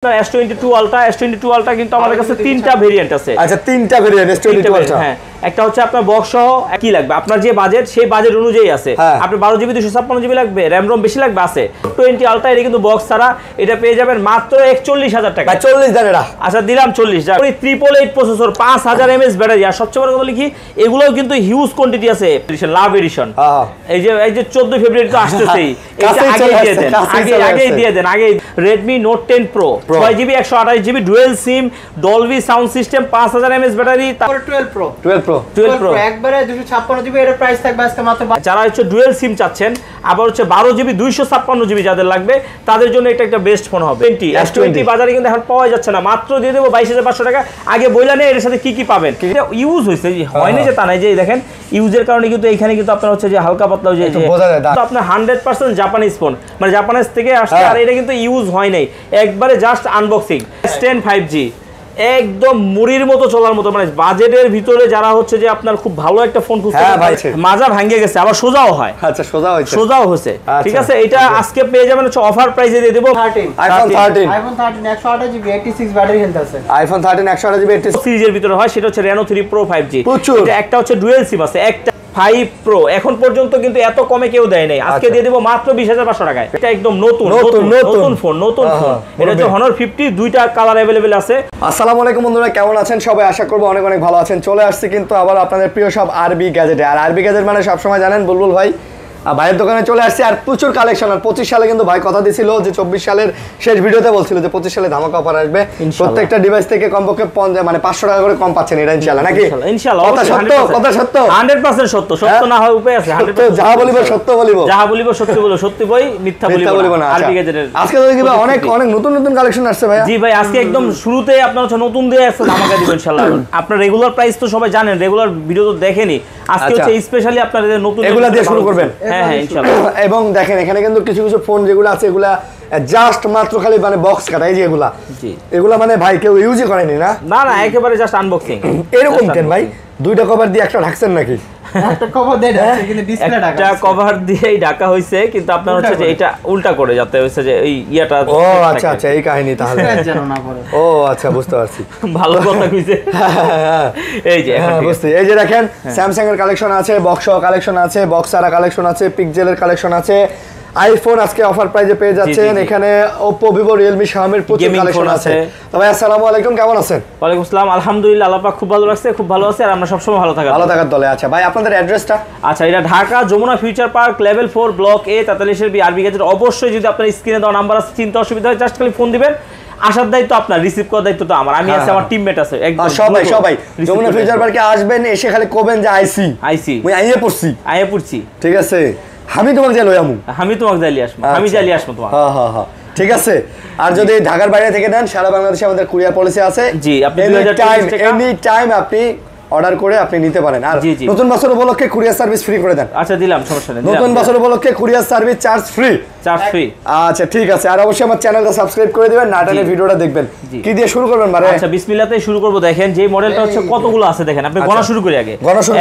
S22 Ultra S22 Ultra কিন্তু আমাদের কাছে তিনটা ভেরিয়েন্ট আছে। আচ্ছা তিনটা ভেরিয়েন্ট S22 Ultra। হ্যাঁ, একটা হচ্ছে আপনার বক্স সহ কি লাগবে আপনার যে বাজেট সেই বাজেট অনুযায়ী আছে। আপনি 12 জিবি 256 জিবি লাগবে, RAM ROM বেশি লাগবে আছে। 20 Ultra এটা কিন্তু বক্স ছাড়া, এটা পেয়ে যাবেন মাত্র 41000 টাকা। 40 দেন এটা। আচ্ছা দিলাম 40 টাকা। 888 প্রসেসর 5000 mAh ব্যাটারি। আর সবচেয়ে বড় কথা লিখি এগুলোও কিন্তু হিউজ কোয়ান্টিটি আছে। লাভ এডিশন এই যে 14 ফেব্রুয়ারি তো আসতেছেই, এটা আগেই দিয়ে দেন আগে। Redmi Note 10 Pro 6GB 128GB dual sim Dolby sound system 5000 mAh battery. তারপর 12 Pro একবারে 256GB এর প্রাইস থাকবে আজকে মাত্র। যারা হচ্ছে ডুয়াল সিম চাচ্ছেন, আবার হচ্ছে 12GB 256GB যাদের লাগবে তাদের জন্য এটা একটা বেস্ট ফোন হবে। S20 বাজারে কিন্তু এখন পাওয়া যাচ্ছে না, মাত্র দিয়ে দেবো 22500 টাকা। আগে বইলা নেই এর সাথে কি কি পাবেন। এটা ইউজ হইছে হয় না যে তা নাই, যে দেখেন ইউজের কারণে কিন্তু এখানে কিন্তু আপনার হচ্ছে যে হালকা পাতলা যে আপনার 100% জাপানিজ ফোন, মানে জাপানিজ থেকে আসছে। আর এটা কিন্তু ইউজ হয় নাই, একবারে জাস্ট আনবক্সিং। S10 5G একদম মুড়ির মতো চলার মতো, মানে বাজেটের ভিতরে যারা হচ্ছে যে আপনার খুব ভালো একটা ফোন খুঁজছে, মাজা ভাঙে গেছে আবার সোজাও হয়। আচ্ছা সোজাও হচ্ছে, ঠিক আছে। এটা আজকে পেয়ে যাবেন হচ্ছে অফার প্রাইসে দিয়ে দেব। iPhone 13 128GB 86 ব্যাটারি হেলথ আছে। iPhone 13 128GB 86 সিরিজের ভিতরে হয়, সেটা হচ্ছে Reno 3 Pro 5G। এটা একটা হচ্ছে ডুয়াল সিম আছে, একটা 5 Pro এখন পর্যন্ত কিন্তু এত কমে কেউ দেয় নাই। আজকে দিয়ে দেব মাত্র 20500 টাকায়। এটা একদম নতুন ফোন। এটা হচ্ছে Honor 50, দুইটা কালার अवेलेबल আছে। আসসালামু আলাইকুম বন্ধুরা, কেমন আছেন সবাই? আশা করব অনেক অনেক ভালো আছেন। চলে আসছি কিন্তু আবার আপনাদের প্রিয় সব আরবি গ্যাজেটে। আর আরবি গ্যাজেট মানে সব সময় জানেন বুলবুল ভাই ভাইয়ের দোকানে চলে আসছে। আর প্রচুর কালেকশন। আর 25 সালে কিন্তু ভাই কথা দিছিল যে 24 সালের শেষ ভিডিওতে বলছিল যে 25 সালে ধামাকা অফার আসবে, প্রত্যেকটা ডিভাইস থেকে কমপক্ষে মানে 500 টাকা করে কম পাচ্ছেন। এটা ইনশাআল্লাহ নাকি? ইনশাআল্লাহ কথা সত্য 100% সত্য না হয় উপায় আছে। 100% যাহা বলিব সত্য বলিব, সত্য বলিব, সত্য বই মিথ্যা বলিব না। আরবি গ্যাজেটের আজকে তো দেখি অনেক নতুন কালেকশন আসছে ভাই। জি ভাই, আজকে একদম শুরুতে আপনার হচ্ছে নতুন দিয়ে আসছে ধামাকা দিব ইনশাআল্লাহ। আপনার রেগুলার প্রাইস তো সবাই জানেন, রেগুলার ভিডিও তো দেখেনি। আজকে হচ্ছে স্পেশালি আপনাদের নতুন এগুলা দিয়ে শুরু করবেন। হ্যাঁ ইনশাআল্লাহ। এবং দেখেন এখানে কিন্তু কিছু ফোন যেগুলো আছে এগুলা জাস্ট মাত্র খালি মানে বক্স কাটা, এই যে এগুলা মানে ভাই কেউ ইউজই করেনি না? না একেবারে জাস্ট আনবক্সিং। এরকম কেন ভাই? দুইটা কভার দিয়ে একটা ঢাকছেন নাকি? একটা কভার দিয়ে ঢাকছে কিন্তু ডিসপ্লে ঢাকা। একটা কভার দিয়েই ঢাকা হইছে, কিন্তু আপনার হচ্ছে যে এটা উল্টা করে যাতে হইছে যে এই ইয়াটা। ও আচ্ছা এই কাহিনী তাহলে। জানো না পরে। ও আচ্ছা বুঝতে পারছি। ভালো কথা কইছে। এই যে এখন বুঝছি। এই যে দেখেন স্যামসাং এর কালেকশন আছে, বক্স কালেকশন আছে, বক্সারা কালেকশন আছে, পিক্সেলের কালেকশন আছে। আইফোন আজকে অফার প্রাইসে পেয়ে যাচ্ছেন। এখানে Oppo, Vivo, Realme, Xiaomi প্রচুর কালেকশন আছে। তো ভাই আসসালামু আলাইকুম, কেমন আছেন? ওয়ালাইকুম আসসালাম, আলহামদুলিল্লাহ আল্লাহ পাক খুব ভালো রাখছে, খুব ভালো আছে। আর আমরা সব সময় ভালো থাকার দলে। আচ্ছা ভাই আপনাদের অ্যাড্রেসটা? আচ্ছা এটা Dhaka Jamuna future park level 4 block A 43 আরবি গ্যাজেট। অবশ্যই যদি আপনার স্ক্রিনে দেওয়া নাম্বার আছে, চিন্তা অসুবিধা হয় জাস্ট খালি ফোন দিবেন। আসার দায়িত্ব আপনার, রিসিভ করার দায়িত্ব তো আমার। আমি আছি, আমার টিমমেট আছে একদম। সবাই যমুনা ফিউচার পার্কে আসবেন, এসে খালি কবেন যে আইসি মুই আইয়ে পড়ছি, ঠিক আছে? আমি তোমাকে যাই লইয়ামু, আমি তোমাকে যাইলি আসবো, আমি যাইলি আসবো তোমার। হ্যাঁ ঠিক আছে। আর যদি ঢাকার বাইরে থেকে নেন, সারা বাংলাদেশে আমাদের কুরিয়ার পলিসি আছে। জি, আপনি এনি টাইম আপনি অর্ডার করে আপনি নিতে পারেন। আর নতুন বছর উপলক্ষে কুরিয়ার সার্ভিস ফ্রি করে দেন। আচ্ছা দিলাম, সমস্যা নেই। নতুন বছর উপলক্ষে কুরিয়ার সার্ভিস চার্জ ফ্রি। আচ্ছা ঠিক আছে। আর অবশ্যই আমার চ্যানেলটা সাবস্ক্রাইব করে দিবেন, নাটানের ভিডিওটা দেখবেন। কি দিয়ে শুরু করবেন মানে? আচ্ছা বিসমিল্লাহতে শুরু করব। দেখেন যে মডেলটা হচ্ছে কতগুলো আছে দেখেন, আপনি গণনা শুরু করি আগে।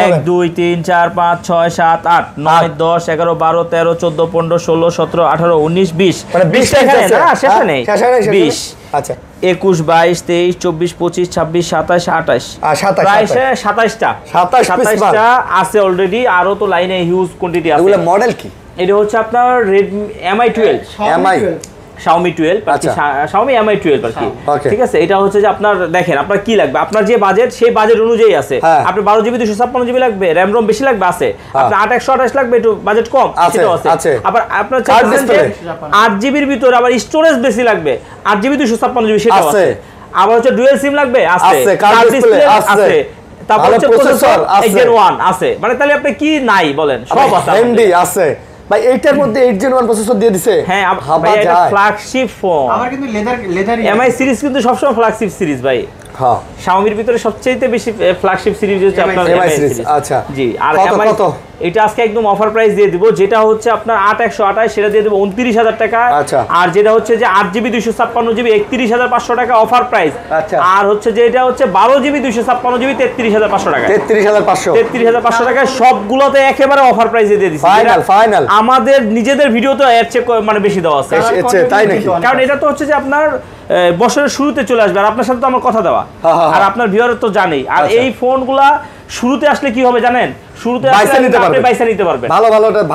1 2 3 4 5 6 7 8 9 10 11 12 13 14 15 16 17 18 19 20 মানে 20 টা আছে না? শেষে নেই 20। আচ্ছা 21 22 23 24 25 26 27 28 প্রায় 27টা আছে অলরেডি। আরো তো লাইনে হিউজ কোয়ান্টিটি আছে। এগুলো মডেল কি? এটা হচ্ছে আপনার Redmi Mi 12, Xiaomi 12 আর কি, Xiaomi Mi 12 আর কি, ঠিক আছে। এটা হচ্ছে যে আপনার দেখেন আপনার কি লাগবে, আপনার যে বাজেট সেই বাজেট অনুযায়ী আছে। আপনি 12 জিবি 256 জিবি লাগবে, RAM ROM বেশি লাগবে আছে। আপনি 8 128 লাগবে, একটু বাজেট কম সেটাও আছে। আবার আপনার 8 জিবির ভিতরে আবার স্টোরেজ বেশি লাগবে, 8 জিবি 256 জিবি সেটাও আছে। আবার হচ্ছে ডুয়াল সিম লাগবে আছে, কার্ড ডিসপ্লে আছে, তারপর হচ্ছে প্রসেসর Gen 1 আছে। মানে তাহলে আপনি কি নাই বলেন, সব আছে। MD আছে ভাই, এইটার মধ্যে 8 Gen 1 প্রসেসর দিয়ে দিছে। হ্যাঁ ভাই, এটা ফ্ল্যাগশিপ ফোন। আমার কিন্তু লেদার MI সিরিজ কিন্তু সবসময় ফ্ল্যাগশিপ সিরিজ ভাই। হ্যাঁ, Xiaomi এর ভিতরে সবচেয়ে বেশি ফ্ল্যাগশিপ সিরিজ হচ্ছে আপনার MI সিরিজ। আচ্ছা জি। আর কত এটা আজকে একদম অফার প্রাইস দিয়ে দিব, যেটা হচ্ছে আপনার 8128 সেটা দিয়ে দেবো 29,000 টাকা। আচ্ছা। আর যেটা হচ্ছে যে 8GB 256GB 31,500 টাকা অফার প্রাইস। আচ্ছা। আর হচ্ছে যে এটা হচ্ছে 12GB 256GB 33,500 টাকা। 33,500 33,500 টাকায় সবগুলোতে একেবারে অফার প্রাইসে দিয়ে দিচ্ছি। ফাইনাল আমাদের নিজেদের ভিডিওতে এর চেয়ে মানে বেশি দেওয়া আছে। তাই নাকি? কারণ এটা তো হচ্ছে যে আপনার বছরের শুরুতে চলে আসবে, আর আপনার সাথে তো আমার কথা দেওয়া, আর আপনার ভিউয়ার তো জানেই। আর এই ফোনগুলা শুরুতে আসলে কি হবে জানেন, শুরুতে আপনি বাইসা নিতে পারবেন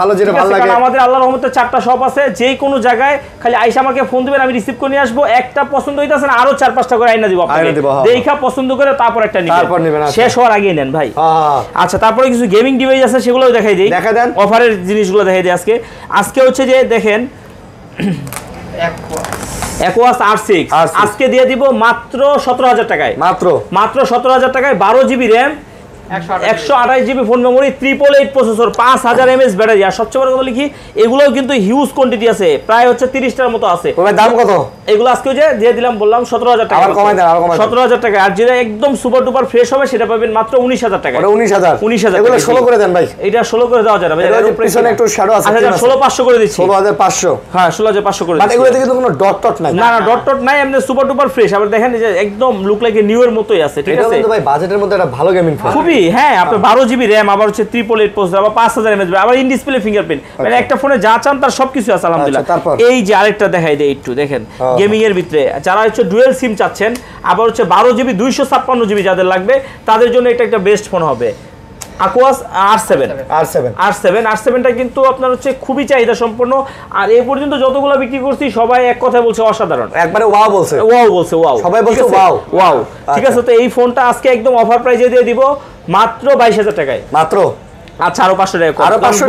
ভালো যেটা ভালো লাগে। আমাদের আল্লাহর রহমতে 4টা শপ আছে, যে কোনো জায়গায় খালি আইসা আমাকে ফোন দিবেন, আমি রিসিভ করে নিয়ে আসবো। একটা পছন্দ হইতাছে না, আরো 4-5টা করে আইনা দিব আপনাকে, দেখা পছন্দ করে তারপর একটা নিবেন, শেষ হওয়ার আগেই নেন ভাই। আচ্ছা, তারপরে কিছু গেমিং ডিভাইস আছে, সেগুলোও দেখাই দিই, দেখা দেন অফারের জিনিসগুলো দেখাই দিই আজকে হচ্ছে যে দেখেন Aquos R6 আজকে দিয়ে দিব মাত্র 17,000 টাকায়, মাত্র 17,000 টাকায় 12GB RAM 128GB phone memory 888 processor 5000 mAh battery. আর সবচেয়ে বড় কথা লিখি, এগুলোও কিন্তু হিউজ কোয়ান্টিটি আছে, প্রায় হচ্ছে 30টার মতো আছে। দাম কত এগুলো আজকে যে দিয়ে দিলাম, বললাম 17,000 টাকা, 17,000 টাকা। আর যেটা একদম সুপার ডুপার ফ্রেশ হবে সেটা পাবেন মাত্র 19,000 টাকা। 19,000 এগুলো 16 করে দেন ভাই। এটা 16 করে দেওয়া যাবে ভাই, এর পিছনে একটু শ্যাডো আছে। আচ্ছা 16,500 করে দিচ্ছি। 16,500 হ্যাঁ 16,500 করে দিচ্ছি। মানে এগুলোতে কিন্তু কোনো ডট টট নাই। না ডট টট নাই, এমনি সুপার ডুপার ফ্রেশ। আবার দেখেন যে একদম লুক লাইক নিউ এর মতোই আছে, ঠিক আছে। এটা কিন্তু ভাই বাজেটের মধ্যে একটা ভালো গেমিং ফোন খুবই। হ্যাঁ, আপনি 12GB RAM, আবার হচ্ছে 888 প্রসেসর, আবার 5000 mAh, আবার ইন ডিসপ্লে ফিঙ্গারপ্রিন্ট, মানে একটা ফোনে যা চান তার সবকিছু আছে আলহামদুলিল্লাহ। এই যে আরেকটা দেখাই দেই একটু, দেখেন গেমিং এর ভিতরে যারা হচ্ছে ডুয়াল সিম চাচ্ছেন, আবার হচ্ছে 12GB 256GB যাদের লাগবে, তাদের জন্য এটা একটা বেস্ট ফোন হবে। Aquos R7টা কিন্তু আপনার হচ্ছে খুবই চাহিদা সম্পন্ন। আর এই পর্যন্ত যতগুলো বিক্রি করছি সবাই এক কথায় বলছে অসাধারণ, একবারে ওয়াও বলছে, সবাই বলছে ওয়াও। ঠিক আছে, তো এই ফোনটা আজকে একদম অফার প্রাইসে দিয়ে দিব মাত্র 22,000 টাকায় মাত্র। আচ্ছা, আরো 500 টাকা আরো 500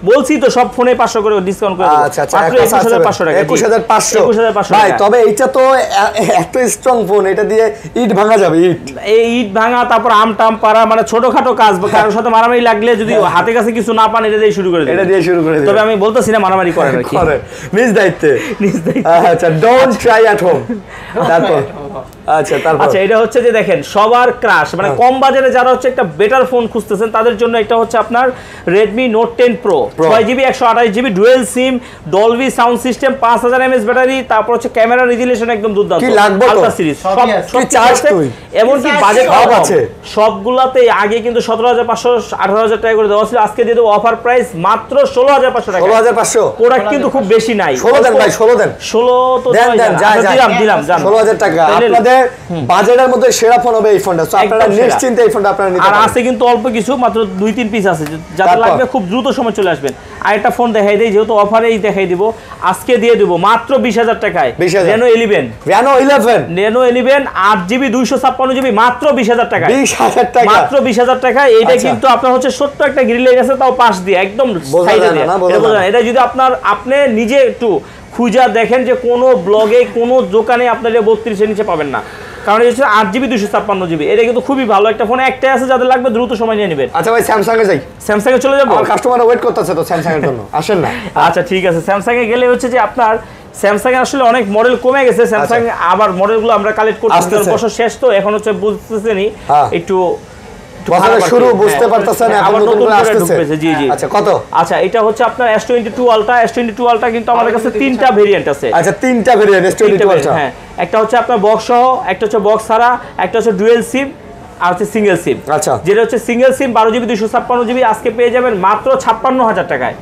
বলছি তো, সব ফোনে 500 করে ডিসকাউন্ট করে দেব। আচ্ছা, মাত্র 21,500 টাকা। 21,500 ভাই। তবে এইটা তো এত স্ট্রং ফোন, এটা দিয়ে ইট ভাঙা যাবে। ইট ভাঙা, তারপর আম টাম পারা, মানে ছোটখাটো কাজ, কারোর সাথে মারামারি লাগলে যদি হাতে কাছে কিছু না পান, এটা দিয়ে শুরু করে দেব। তবে আমি বলতেছি না মারামারি করেন আর কি, নিজ দায়িত্বে। আচ্ছা, ডোন্ট ট্রাই এট হোম। তারপর আচ্ছা, এটা হচ্ছে যে দেখেন সবার ক্রাশ, মানে কম বাজারে যারা হচ্ছে একটা বেটার ফোন খুঁজতেছেন তাদের জন্য এটা হচ্ছে আপনার Redmi Note 10 Pro 6GB 128GB dual sim, Dolby sound system, 5000 mAh battery, তারপর হচ্ছে ক্যামেরা রেজুলেশন একদম দুর্দান্ত, কি লাগবে আলট্রা সিরিজ সব চার্জ তুই, এমন কি বাজেট কম আছে সবগুলাতে। আগে কিন্তু 17,500 18,000 টাকা করে দেওয়া ছিল, আজকে দিয়ে দেব অফার প্রাইস মাত্র 16,500 টাকা। 16,500 প্রোডাক্ট কিন্তু খুব বেশি নাই। 16 দেন ভাই, 16 দেন। 16 তো দিলাম 16,000 টাকা। আপনাদের বাজেটের মধ্যে সেরা ফোন হবে এই ফোনটা, সো আপনারা নিশ্চিন্তে এই ফোনটা আপনারা নিতে পারেন। আর আছে কিন্তু অল্প কিছু, মাত্র 2-3 পিস আছে, যাদের লাগবে খুব দ্রুত সময় চলে আসবেন। আরেকটা ফোন দেখাই দেই, যেহেতু অফারেই দেখাই দিব, আজকে দিয়ে দেব মাত্র 20,000 টাকায় Reno 11 8GB 256GB মাত্র 20,000 টাকায়, 20,000 টাকা, মাত্র 20,000 টাকায়। এইটা কিন্তু আপনার হচ্ছে ছোট্ট একটা গ্রিল গেছে, তাও পাশ দিয়ে একদম সাইডে দিয়ে। এটা যদি আপনি নিজে একটু খুঁজা দেখেন যে কোনো ব্লগে কোনো দোকানে আপনার 32-এর নিচে পাবেন না, কারণ এটা হচ্ছে 8GB 256GB। এটা কিন্তু খুবই ভালো একটা ফোন, একটাই আছে, যাদের লাগবে দ্রুত সময় নিয়ে নেবেন। আচ্ছা ভাই, স্যামসাং এ যাই, স্যামসাং এ চলে যাবো, আমার কাস্টমাররা ওয়েট করতেছে তো স্যামসাং এর জন্য, আসেন না। আচ্ছা ঠিক আছে, স্যামসাং এ গেলে হচ্ছে যে আপনার স্যামসাং এর আসলে অনেক মডেল কমে গেছে, স্যামসাং আবার মডেলগুলো আমরা কালেক্ট করতেছি, বছর শেষ তো এখন হচ্ছে বুঝতেছেনই একটু বছরের শুরু, বুঝতে পারতেছেন এখন নতুন করে আসছে। জি জি। আচ্ছা কত? আচ্ছা, এটা হচ্ছে আপনার S22 Ultra। S22 Ultra কিন্তু আমাদের কাছে 3টা ভেরিয়েন্ট আছে। আচ্ছা, 3টা ভেরিয়েন্ট S22 Ultra। হ্যাঁ, একটা হচ্ছে আপনার বক্স সহ, একটা হচ্ছে বক্স ছাড়া, একটা হচ্ছে ডুয়াল সিম, আর হচ্ছে সিঙ্গেল সিম। আচ্ছা, যেটা হচ্ছে সিঙ্গেল সিম 12GB 256GB আজকে পেয়ে যাবেন মাত্র 56,000 টাকায়,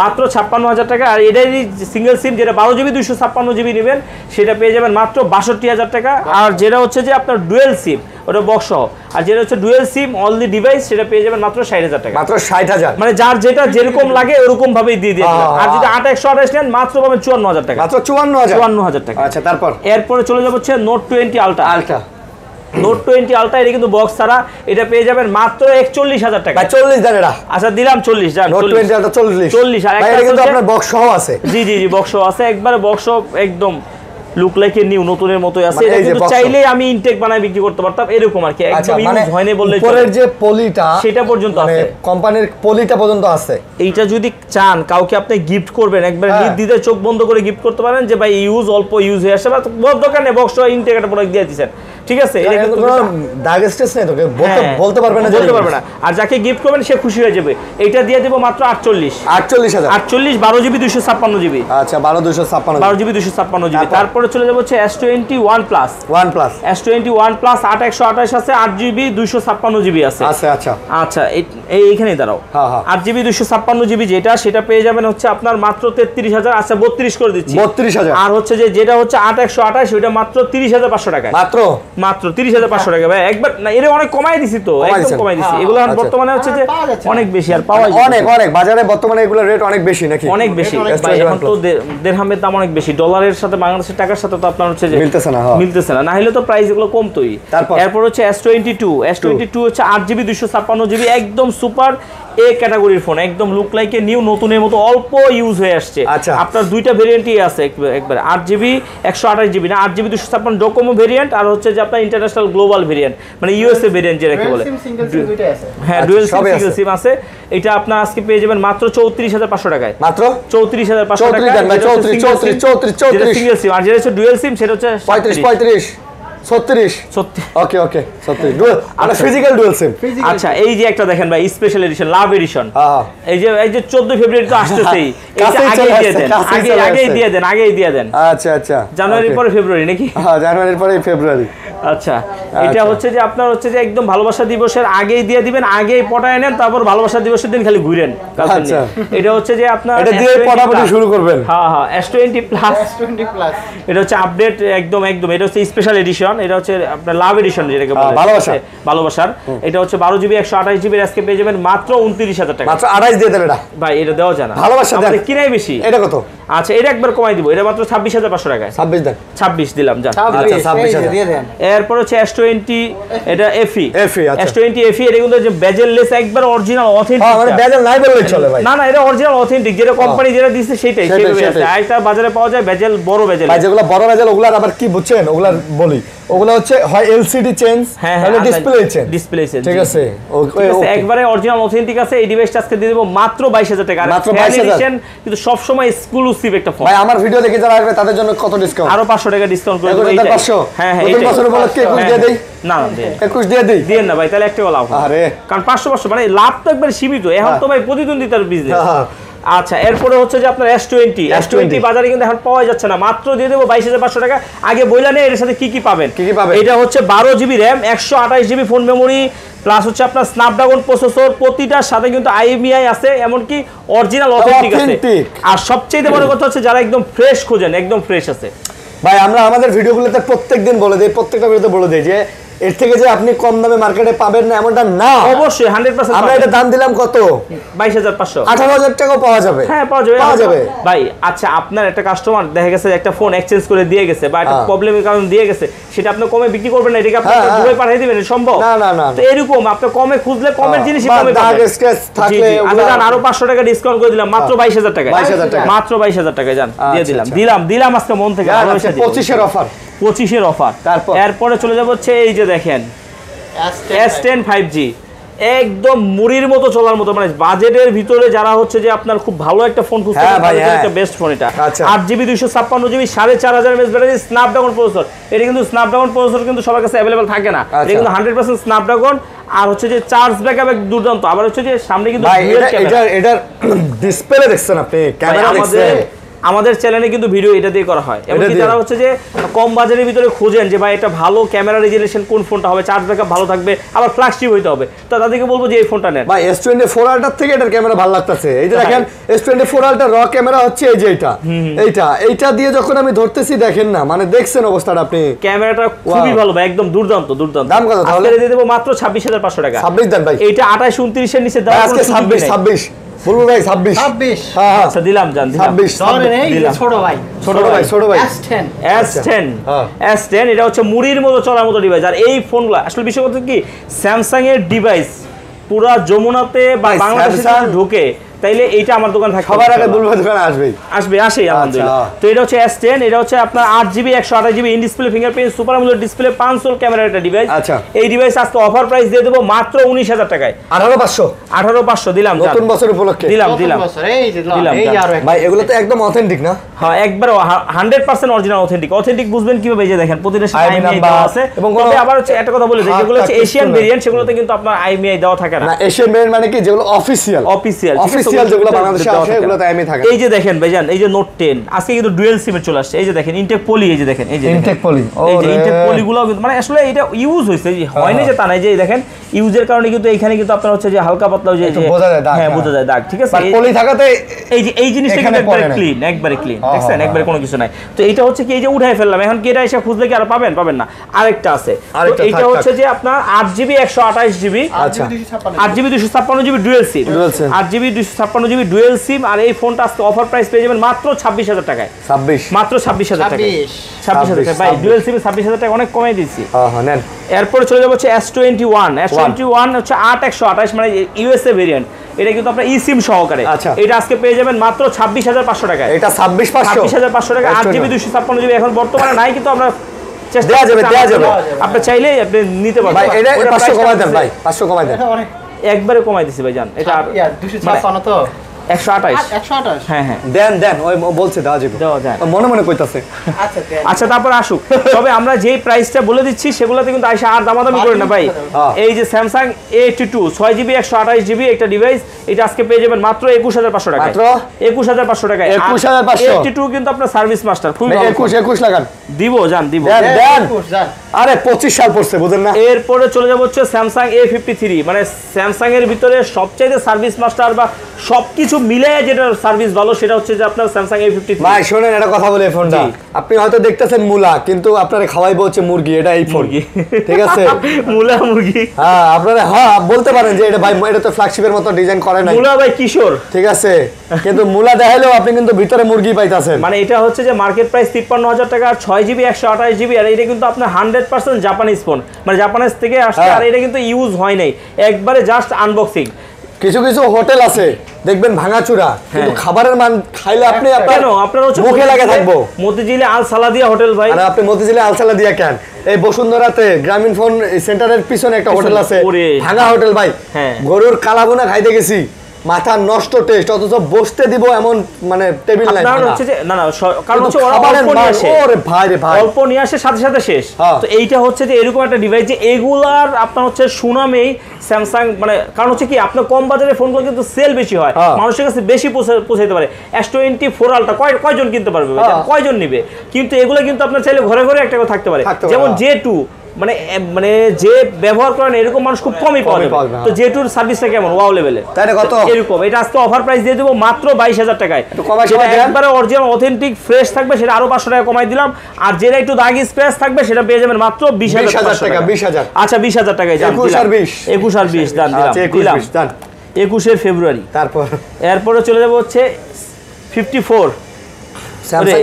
মাত্র 56,000 টাকা। আর এটাই সিঙ্গেল সিম যেটা 12GB 256GB নেবেন সেটা পেয়ে যাবেন মাত্র 62,000 টাকা। আর যেটা হচ্ছে যে আপনার ডুয়াল সিম, ওটা বক্স সহ, আর যেটা হচ্ছে ডুয়াল সিম অনলি ডিভাইস, সেটা পেয়ে যাবেন মাত্র 60,000 টাকা, মাত্র 60,000। মানে যার যেটা যেরকম লাগে ওরকম ভাবেই দিয়ে দিবেন। আর যদি 8/128 নেন মাত্র পাবেন 54,000 টাকা, মাত্র 54,000 টাকা। আচ্ছা, তারপর এরপরে চলে যাব হচ্ছে Note 20 Ultra। Note 20 Ultra এটা কিন্তু বক্স ছাড়া, এটা পেয়ে যাবেন মাত্র 41,000 টাকা। 40 দেন এটা। আচ্ছা দিলাম 40, জান Note 20 Ultra 40। আর এটা কিন্তু আপনার বক্স সহ আছে। জি জি জি, বক্স সহ আছে, একবারে বক্স সহ একদম লুক লাইক এ নিউ, নতুনের মতোই আছে। এটা কিন্তু চাইলেই আমি ইনটেক বানায় বিক্রি করতে পারতাম, এরকম আর কি, একদম ইউজ হয়নি বললেই চলে। উপরের যে পলিটা সেটা পর্যন্ত আছে, কোম্পানির পলিটা পর্যন্ত আছে। এইটা যদি চান কাউকে আপনি গিফট করবেন, একবার নির্দ্বিধায় চোখ বন্ধ করে গিফট করতে পারেন যে ভাই অল্প ইউজ হয়ে আসে, বা দোকানে বক্স সহ ইনটেক একটা প্রোডাক্ট দিয়ে দিয়েছেন, ঠিক আছে, এটা কিন্তু কোনো দাগ স্টেজ নেই, তোকে বলতে পারবে না, বলতে পারবে না। আর যাকে গিফট করবেন সে খুশি হয়ে যাবে। এটা দিয়ে দেব মাত্র 48000 48 12 জিবি 256 জিবি। আচ্ছা 12 জিবি 256 জিবি। তারপরে চলে যাব হচ্ছে S21 প্লাস। S21 প্লাস 8128 আছে, 8 জিবি 256 জিবি আছে। আচ্ছা আচ্ছা এইখানেই দাঁড়াও। 8 জিবি 256 জিবি যেটা, সেটা পেয়ে যাবেন হচ্ছে আপনার মাত্র 33000। আচ্ছা 32 করে দিচ্ছি, 32000। আর হচ্ছে যেটা হচ্ছে 8128 ওটা মাত্র 30500 টাকায়। মাত্র 30500 টাকা ভাই। একবার না, এর অনেক কমাই দিছি তো, একদম কমাই দিছি। এগুলো এখন বর্তমানে হচ্ছে যে অনেক বেশি আর পাওয়া যায় অনেক বাজারে বর্তমানে এগুলো রেট অনেক বেশি নাকি? অনেক বেশি ভাই। এখন তো দিরহামের দাম অনেক বেশি, ডলারের সাথে বাংলাদেশের টাকার সাথে তো আপনার হচ্ছে যে মিলতেছে না, না হলে তো প্রাইস এগুলো কমতোই। এরপর হচ্ছে S22 হচ্ছে 8 জিবি 256 জিবি, একদম সুপার এ ক্যাটাগরির ফোন, একদম লুক লাইক এ নিউ, নতুনের মতো অল্প ইউজ হয়ে আসছে। আপনার দুইটা ভেরিয়েন্টই আছে একবার 8 জিবি 128 জিবি না, 8 জিবি 256 ডোকোমো ভেরিয়েন্ট, আর হচ্ছে যে আপনার ইন্টারন্যাশনাল গ্লোবাল ভেরিয়েন্ট, মানে ইউএসএ ভেরিয়েন্ট যেটাকে বলে। হ্যাঁ, ডুয়াল সিম সিঙ্গেল সিম আছে। এটা আপনার আজকে পেয়ে যাবেন মাত্র 34500 টাকায়। মাত্র 34500 টাকা। 34 সিঙ্গেল সিম, আর যেটা হচ্ছে ডুয়াল সিম সেটা হচ্ছে 35 36 ওকে 36 ডুয়াল, আর ফিজিক্যাল ডুয়াল সিম। আচ্ছা এই যে একটা দেখেন ভাই, স্পেশাল এডিশন, লাভ এডিশন। এই যে 14 ফেব্রুয়ারি তো আসতেছেই, এটা আগেই দিয়ে দেন। আচ্ছা জানুয়ারির পরে ফেব্রুয়ারি নাকি? হ্যাঁ, জানুয়ারির পরে ফেব্রুয়ারি। আচ্ছা এটা হচ্ছে যে আপনার হচ্ছে যে একদম ভালোবাসা দিবসের আগেই দিয়ে দিবেন, আগেই পটায় নেন, তারপর ভালোবাসা দিবসের দিন খালি ঘুরেন। আচ্ছা এটা হচ্ছে যে আপনার এটা দিয়ে পটাপটি শুরু করবেন। হ্যাঁ S20 প্লাস। এটা হচ্ছে আপডেট একদম। এটা হচ্ছে স্পেশাল এডিশন, এটা হচ্ছে আপনার লাভ এডিশন যেটাকে বলে, ভালোবাসার। এটা হচ্ছে 12 জিবি 128 জিবি, আজকে পেয়ে যাবেন মাত্র 29000 টাকা। মাত্র 28 দিয়ে দেন। এটা ভাই, এটা দেওয়া যায় না, ভালোবাসা দেন, কিনাই বেশি। এটা কত? আচ্ছা এটা একবার কমাই দিব, এটা মাত্র 26500 টাকায়। 26 দেন, 26 দিলাম যা। আচ্ছা 26000 দিয়ে দেন। এরপর হচ্ছে S20, এটা FE। S20 FE, এটা কিন্তু যে বেজেললেস, একবার অরিজিনাল অথেন্টিক। মানে বেজেল নাই বললেই চলে ভাই। না এটা অরিজিনাল অথেন্টিক, যেটা কোম্পানি যেটা দিছে সেটাই সেভাবে আছে। আরেকটা বাজারে পাওয়া যায় বেজেল, বড় বেজেল। ভাই যেগুলো বড় বেজেল ওগুলার আবার কি বুঝছেন, ওগুলার বলি ওগুলো হচ্ছে হয় এলসিডি চেঞ্জ, তাহলে ডিসপ্লে চেঞ্জ। ঠিক আছে, একবারে অরিজিনাল অথেন্টিক আছে। এই ডিভাইসটা আজকে দিয়ে দেব মাত্র 22000 টাকা। মাত্র 22000, কিন্তু সব সময় এক্সক্লুসিভ একটা ফোন। ভাই আমার ভিডিও দেখে যারা আসবে তাদের জন্য কত ডিসকাউন্ট? আরো 500 টাকা ডিসকাউন্ট করে দেব। 500? হ্যাঁ এই বছর বলে কে 21 দিয়ে দেই? না 21 দিয়ে দেই? দেন না ভাই, তাহলে একটাও লাভ হবে। আরে কারণ 500 মানে লাভ তো একবার সীমিত। এখন তো ভাই প্রতিদ্বন্দ্বিতার বিজনেস। আচ্ছা এরপরে হচ্ছে যে আপনার S20 বাজারে কিন্তু এখন পাওয়া যাচ্ছে না, মাত্র দিয়ে দেবো 22500 টাকা। আগে বইলা নেই এর সাথে কি কি পাবেন। এটা হচ্ছে 12 GB RAM, 128 GB phone memory, plus হচ্ছে আপনার স্ন্যাপড্রাগন প্রসেসর, প্রতিটার সাথে কিন্তু IMEI আছে, এমনকি অরিজিনাল অথেন্টিক আছে। আর সবচেয়ে বড় কথা হচ্ছে যারা একদম ফ্রেশ খোঁজেন, একদম ফ্রেশ আছে। ভাই আমরা আমাদের ভিডিওগুলোতে প্রত্যেকদিন বলে দেই, প্রত্যেকটা ভিডিওতে বলে দেই যে এর থেকে যে আপনি কম দামে মার্কেটে পাবেন না এমনটা না। অবশ্যই 100%। আমরা এটা দাম দিলাম কত? 22500। 18000 টাকাও পাওয়া যাবে। হ্যাঁ পাওয়া যাবে ভাই। আচ্ছা আপনার একটা কাস্টমার দেখা গেছে একটা ফোন এক্সচেঞ্জ করে দিয়ে গেছে, বা একটা প্রবলেমের কারণে দিয়ে গেছে, সেটা আপনি কমে বিক্রি করবেন না, এটাকে আপনি দূরে পাঠিয়ে দিবেন, সম্ভব না। তো এরকম আপনি কমে খুঁজলে কমের জিনিসই কমে পাবেন। থাকলে আমি জান আরো 500 টাকা ডিসকাউন্ট করে দিলাম, মাত্র 22000 টাকা। মাত্র 22000 টাকায় জান দিয়ে দিলাম আজকে মন থেকে। 25 এর অফার, 25 এর অফার। এরপরে চলে যাব হচ্ছে এই যে দেখেন S10 5G, একদম মুড়ির মতো চলার মতো, মানে বাজেটের ভিতরে যারা হচ্ছে যে আপনার খুব ভালো একটা ফোন খুঁজতে চান তাদের জন্য একটা বেস্ট ফোন এটা। 8 GB 256 GB 4500 mAh battery, Snapdragon processor. এটা কিন্তু স্ন্যাপড্রাগন প্রসেসর কিন্তু সবার কাছে अवेलेबल থাকে না, এটা কিন্তু 100% স্ন্যাপড্রাগন। আর হচ্ছে যে চার্জ ব্যাকআপ এক দুর্দান্ত। আবার হচ্ছে যে সামনে কিন্তু এটার ডিসপ্লে দেখছেন আপনি, ক্যামেরা দেখছেন। আমাদের চ্যানেলে কিন্তু ভিডিও এটা দিয়ে করা হয়। এমনকি যারা হচ্ছে যে কম বাজারের ভিতরে খোঁজেন যে ভাই এটা ভালো ক্যামেরা রেজুলেশন কোন ফোনটা হবে, চার্জ ব্যাকআপ ভালো থাকবে, আবার ফ্ল্যাগশিপ হইতে হবে, তো তাদেরকে বলবো যে এই ফোনটা নেন। ভাই S24 Ultra থেকে এটার ক্যামেরা ভালো লাগতেছে। এই যে দেখেন S24 Ultra র ক্যামেরা হচ্ছে এই যে এইটা দিয়ে যখন আমি ধরতেছি দেখেন না, মানে দেখছেন অবস্থাটা আপনি, ক্যামেরাটা খুবই ভালো ভাই, একদম দুর্দান্ত। দাম কত তাহলে? আজকে দিয়ে দেব মাত্র 26500 টাকা। 26 দেন ভাই। এইটা 28 29 এর নিচে দাম আজকে 26 বলবো ভাই 26। হ্যাঁ আচ্ছা দিলাম জান, 26 ছোট ভাই S10 এটা হচ্ছে মুড়ির মতো চলার মতো ডিভাইস। আর এই ফোনগুলো আসলে বিষয় কথা কি, স্যামসাং এর ডিভাইস পুরা যমুনাতে বা বাংলাদেশে ঢোকে তাইলে এইটা আমার দোকান থাকে সবার আগে বুলবুল ভাই দোকানে আসেই আলহামদুলিল্লাহ। তো এটা হচ্ছে S10, এটা হচ্ছে আপনার 8GB 128GB in display fingerprint super AMOLED display 5 সোল ক্যামেরার একটা ডিভাইস। আচ্ছা। এই ডিভাইস আজকে অফার প্রাইস দিয়ে দেব মাত্র 19000 টাকায়। 18500 দিলাম নতুন বছর উপলক্ষে দিলাম এই যে দিলাম, এই যে আরো একটা। ভাই এগুলো তো একদম অথেন্টিক না? হ্যাঁ একবার 100% অরিজিনাল অথেন্টিক বুঝবেন কিভাবে? এই যে দেখেন প্রতিটা সাথে IMEI IMEI দেওয়া আছে। এবং তবে আবার হচ্ছে একটা কথা বলে দিই, যেগুলো হচ্ছে হাতটা এশিয়ান পিস্তল ভেরিয়েন্ট সেগুলোতে কিন্তু আপনার IMEI দেওয়া থাকে না। না এশিয়ান ব্র্যান্ড মানে কি যেগুলো অফিশিয়াল যেগুলো বাংলাদেশে আসে এগুলো তো IMEI থাকে। এই যে দেখেন ভাইজান, এই যে নোট 10 আজকে কিন্তু ডুয়াল সিমে চলে আসছে। এই যে দেখেন ইনটেক পলি, এই যে দেখেন এই যে ইনটেক পলি, এই যে ইনটেক পলিগুলো মানে আসলে এটা ইউজ হইছে, হয় না যে তা নাই, যে দেখেন ইউজের কারণে কিন্তু এইখানে কিন্তু আপনার হচ্ছে যে হালকা পাতলা যে বোঝা যায় দাগ, হ্যাঁ বোঝা যায় দাগ, ঠিক আছে। পলি থাকাতে এই যে এই জিনিসটা কিন্তু একবারে ক্লিন দেখছেন, একবারে কোনো কিছু নাই। তো এটা হচ্ছে কি এই যে উঠাই ফেললাম, এখন কি এটা এসে খুঁজলে কি আর পাবেন না। আরেকটা আছে, তো এটা হচ্ছে যে আপনার 8GB 128GB, আচ্ছা 8GB 256GB dual SIM, 8GB 256GB dual sim. আর এই ফোনটা আজকে অফার প্রাইস পেয়ে যাবেন মাত্র 26000 টাকায়। 26 মাত্র 26000 টাকায়, 26000 টাকা ভাই। ডুয়াল সিম 26000 টাকা অনেক কমাই দিয়েছি। হ্যাঁ নেন। এরপরে চলে যাবো হচ্ছে S21 হচ্ছে 8128 মানে ইউএসএ ভেরিয়েন্ট। এটা কিন্তু আপনার ই সিম সহকারে। আচ্ছা। এটা আজকে পেয়ে যাবেন মাত্র 26500 টাকায়। এটা 26500 টাকা 8GB 256GB এখন বর্তমানে নাই, কিন্তু আমরা চেষ্টা দেয়া যাবে। আপনি চাইলে আপনি নিতে পারবেন ভাই এটা 500 কমাই দেন ভাই, 500 কমাই দেন। এটা অনেক একবারে কমাই দিছি ভাই জান। এটা 256 তো 128 হ্যাঁ দেন ওই বলছে দেওয়া যাবে, দেওয়া যায়। মনে কইতাছে। আচ্ছা দেন। আচ্ছা তারপর আসুক। তবে আমরা যেই প্রাইসটা বলে দিচ্ছি সেগুলোতে কিন্তু আইসা আর দামাদামি করে না ভাই। এই যে স্যামসাং A82 6GB 128GB একটা ডিভাইস, এটা আজকে পেয়ে যাবেন মাত্র 21500 টাকায়। মাত্র 21500 টাকায়। 21500 A82 কিন্তু আপনার সার্ভিস মাস্টার খুব 21 লাগান। দিব দিব। দেন আরে 25 সাল পড়ছে বুঝেন না। এরপরে চলে যাব হচ্ছে স্যামসাং A53, মানে স্যামসাং এর ভিতরে সবচেয়ে সার্ভিস মাস্টার বা সবকিছু মিলে যেটা সার্ভিস ভালো সেটা হচ্ছে যে আপনার স্যামসাং A53। ভাই শুনেন একটা কথা বলে ফোনটা, আপনি হয়তো দেখতেছেন মুলা, কিন্তু আপনারা খাওয়াইবো হচ্ছে মুরগি। এটা এই ফোন, ঠিক আছে? মুলা মুরগি, হ্যাঁ আপনারা বলতে পারেন যে এটা ভাই এটা তো ফ্ল্যাগশিপের মতো ডিজাইন করে নাই, মুলা ভাই কিশোর, ঠিক আছে, কিন্তু মুলা দেখাইলেও আপনি কিন্তু ভিতরে মুরগি পাইতাছেন। মানে এটা হচ্ছে যে মার্কেট প্রাইস 53000 টাকা, আর 6GB 128GB। আর এটা কিন্তু আপনার 100% জাপানিজ ফোন, মানে জাপানিজ থেকে আসছে। আর এটা কিন্তু ইউজ হয় নাই, একবারে জাস্ট আনবক্সিং। কিছু হোটেল আছে দেখবেন ভাঙাচুরা, কিন্তু খাবারের মান খাইলে আপনি আপনার হচ্ছে মুখে লাগে থাকবো। মতিঝিলে আল সালাদিয়া হোটেল ভাই। আর আপনি মতিঝিলে আল সালাদিয়া কেন? এই বসুন্ধরাতে গ্রামীণ ফোন সেন্টারের পিছনে একটা হোটেল আছে, ভাঙা হোটেল ভাই। গরুর কালাগুনা খাইতে গেছি, মাথা নষ্ট টেস্ট, অথচ বসতে দিব এমন মানে টেবিল নাই। কারণ হচ্ছে যে কারণ হচ্ছে ওরে ভাই রে ভাই অল্প নিয়ে আসে সাথে শেষ। তো এইটা হচ্ছে যে এরকম একটা ডিভাইস যে এগুলার আপনার হচ্ছে সুনামেই স্যামসাং, মানে কারণ হচ্ছে কি আপনার কম বাজারে ফোনগুলো কিন্তু সেল বেশি হয়, মানুষের কাছে বেশি পৌঁছাইতে পারে। S24 আলট্রা কয়জন কিনতে পারবে, কয়জন নিবে? কিন্তু এগুলো কিন্তু আপনার চাইলে ঘরে একটা করে থাকতে পারে। যেমন J2 মানে যে ব্যবহার করেন এরকম মানুষ খুব কমই পাওয়া যাবে। তো J2 এর সার্ভিসটা কেমন? ওয়াও লেভেলে, তাই না? কত এরকম? এটা আজকে অফার প্রাইস দিয়ে দেব মাত্র 22000 টাকায়। যেটা একবারে অরিজিনাল অথেন্টিক ফ্রেশ থাকবে সেটা আরো 500 টাকা কমাই দিলাম। আর যেটা একটু দাগি স্ক্র্যাচ থাকবে সেটা পেয়ে যাবেন মাত্র 20000 টাকা। 20000 আচ্ছা 20000 টাকায় জান, 21 আর 20 দান দিলাম 21 ফেব্রুয়ারি। এরপরে চলে যাব হচ্ছে 54 স্যামসাং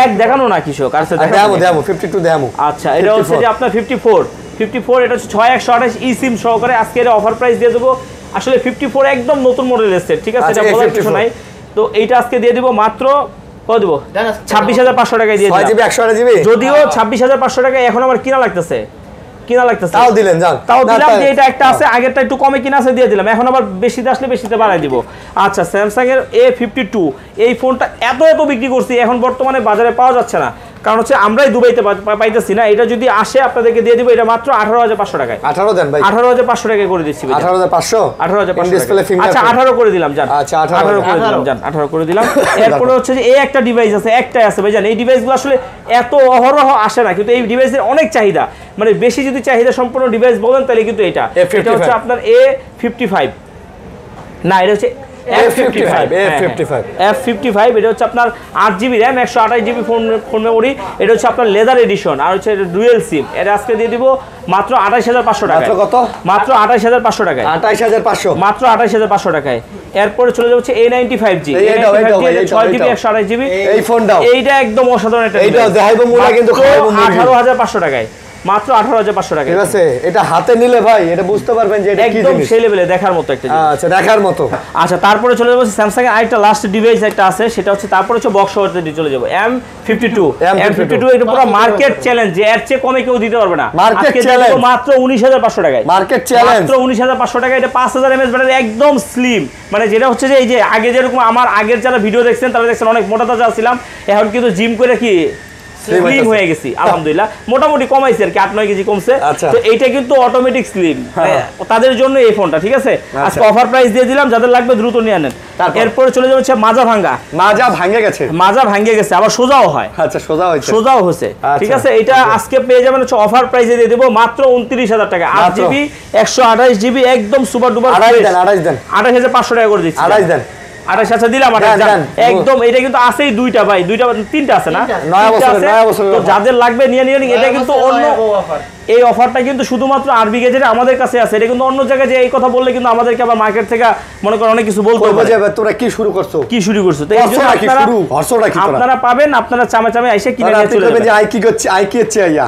এক দেখানো না কৃষক, আর দেখাবো 52 দেখাবো। আচ্ছা এটা হচ্ছে যে আপনার 54 এটা হচ্ছে 6128 ই সিম সহকারে। আজকে এর অফার প্রাইস দিয়ে দেবো। আসলে 54 একদম নতুন মডেল এসেছে, ঠিক আছে, এটা বলার কিছু নাই। তো এইটা আজকে দিয়ে দিব মাত্র কত দিব? 26500 টাকায় দিয়ে দিলাম। 6GB 128GB যদিও 26500 টাকায় এখন আমার কিনা লাগতেছে, তাও দিলেন জান, তাও দিলাম যে এটা একটা আছে, আগেরটা একটু কমে কিনা আছে দিয়ে দিলাম। এখন আবার বেশিতে আসলে বেশিতে বাড়াই দিব। আচ্ছা স্যামসাং এর A52 এই ফোনটা এত বিক্রি করছি, এখন বর্তমানে বাজারে পাওয়া যাচ্ছে না, কারণ হচ্ছে আমরাই দুবাইতে পাইতেছি না। এটা যদি আসে আপনাদেরকে দিয়ে দিব এটা মাত্র 18500 টাকায়। 18 দেন ভাই, 18500 টাকায় করে দিচ্ছি। 18500 আচ্ছা 18 করে দিলাম জান। আচ্ছা 18 করে দিলাম জান, 18 করে দিলাম। এরপরে হচ্ছে যে এই একটা ডিভাইস আছে, একটাই আছে ভাই জান। এই ডিভাইসগুলো আসলে এত অহরহ আসে না, কিন্তু এই ডিভাইসের অনেক চাহিদা, মানে বেশি যদি চাহিদা সম্পন্ন ডিভাইস বলেন তাহলে কিন্তু এটা হচ্ছে আপনার A55 না, এটা হচ্ছে F55 এটা হচ্ছে আপনার 8GB RAM 128GB phone memory. এটা হচ্ছে আপনার লেদার এডিশন, আর হচ্ছে ডুয়াল সিম। এটা আজকে দিয়ে দিব মাত্র 28500 টাকায়। কত? মাত্র 28500 টাকায়, 28500 মাত্র 28500 টাকায়। এরপরে চলে যাচ্ছে A95G, 6GB 128GB। এই ফোনটাও এইটা একদম অসাধারণ একটা, এইটা দেখাইবো মুলা কিন্তু 18500 টাকায়। মাত্র 18,500 টাকা। ঠিক আছে, এটা হাতে নিলে ভাই এটা বুঝতে পারবেন যে এটা কি একদম জিনিস। সেই লেভেলে দেখার মতো একটা জিনিস। আচ্ছা, দেখার মতো। আচ্ছা, তারপরে চলে যাবো স্যামসাং এর আরেকটা লাস্ট ডিভাইস একটা আছে, সেটা হচ্ছে তারপরে হচ্ছে বক্স ওভারতে চলে যাবো M52। M52 এটা পুরো মার্কেট চ্যালেঞ্জ, যে এর চেয়ে কমে কেউ দিতে পারবে না। মার্কেট আজকে চ্যালেঞ্জ দেবো মাত্র 19,500 টাকায়। মার্কেট চ্যালেঞ্জ মাত্র 19,500 টাকা। এটা 5000 mAh ব্যাটারি, একদম স্লিম, মানে যেটা হচ্ছে যে এই যে আগে যেরকম আমার আগের যারা ভিডিও দেখছেন তারা দেখছেন অনেক মোটা তাজা ছিলাম, এখন কিন্তু জিম করে কি স্লিম হয়ে গেছি আলহামদুলিল্লাহ, মোটামুটি কমাইছে আর কি, 8-9 কেজি কমছে। তো এইটা কিন্তু অটোমেটিক স্লিম, তাদের জন্য এই ফোনটা। ঠিক আছে, আজকে অফার প্রাইস দিয়ে দিলাম, যাদের লাগবে দ্রুত নিয়ে নেন। এরপরে চলে যাবে হচ্ছে মাজা ভাঙা। মাজা ভাঙে গেছে, মাজা ভাঙে গেছে, আবার সোজাও হয়। আচ্ছা, সোজা হয়েছে, সোজাও হচ্ছে। ঠিক আছে, এটা আজকে পেয়ে যাবেন হচ্ছে অফার প্রাইসে দিয়ে দেবো মাত্র 29,000 টাকা। 8GB 128GB একদম সুপার ডুপার। 28 দেন 28,500 টাকা করে দিচ্ছি। 28 দেন 28 আচ্ছা দিলাম 28 একদম। এটা কিন্তু আছেই দুইটা ভাই, তিনটা আছে না, 9 বছর। তো যাদের লাগবে নিয়ে নিন। এটা কিন্তু অন্য এই অফারটা কিন্তু শুধুমাত্র আরবি গ্যাজেটে আমাদের কাছে আছে। এটা কিন্তু অন্য জায়গায় যে এই কথা বললে কিন্তু আমাদেরকে আবার মার্কেট থেকে মনে করেন অনেক কিছু বলতে হবে যে তোরা কি শুরু করছো, কি শুরু করছো। তো এই জন্য আপনারা পাবেন, আপনারা চামে চামে এসে কিনে নিয়ে চলে যাবেন। আই কি করছে, আই কি হচ্ছে আইয়া।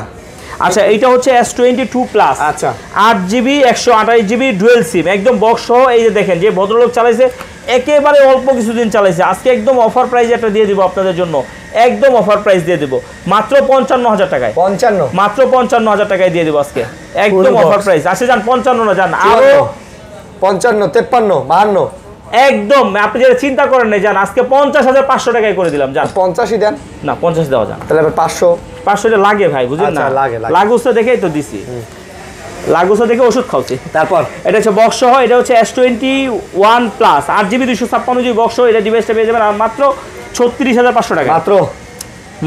আচ্ছা, এইটা হচ্ছে S22 প্লাস। আচ্ছা, 8GB 128GB ডুয়েল সিম একদম বক্স সহ। এই যে দেখেন, যে ভদ্রলোক চালাইছে একেবারে অল্প কিছুদিন চালাইছে, আজকে একদম অফার প্রাইস একটা দিয়ে দিব আপনাদের জন্য, একদম অফার প্রাইস দিয়ে দিব মাত্র 55,000 টাকায়। 55 মাত্র 55,000 টাকায় দিয়ে দিব আজকে, একদম অফার প্রাইস। আসে যান 55 না, যান আরো 55 53 52 একদম। আপনি যেটা চিন্তা করেন না, যান আজকে 50,500 টাকায় করে দিলাম। যান 50ই দেন না, 50 দেওয়া যান, তাহলে 500 এটা লাগে ভাই, বুঝলেন না, লাগুসটা দেখেই তো দিছি, লাগুসা দেখে ওষুধ খাওয়াছি। তারপর এটা হচ্ছে বক্স সহ, এটা হচ্ছে S21 plus 8GB 256GB box সহ। এটা ডিভাইসটা পেয়ে যাবেন মাত্র 36,500 টাকা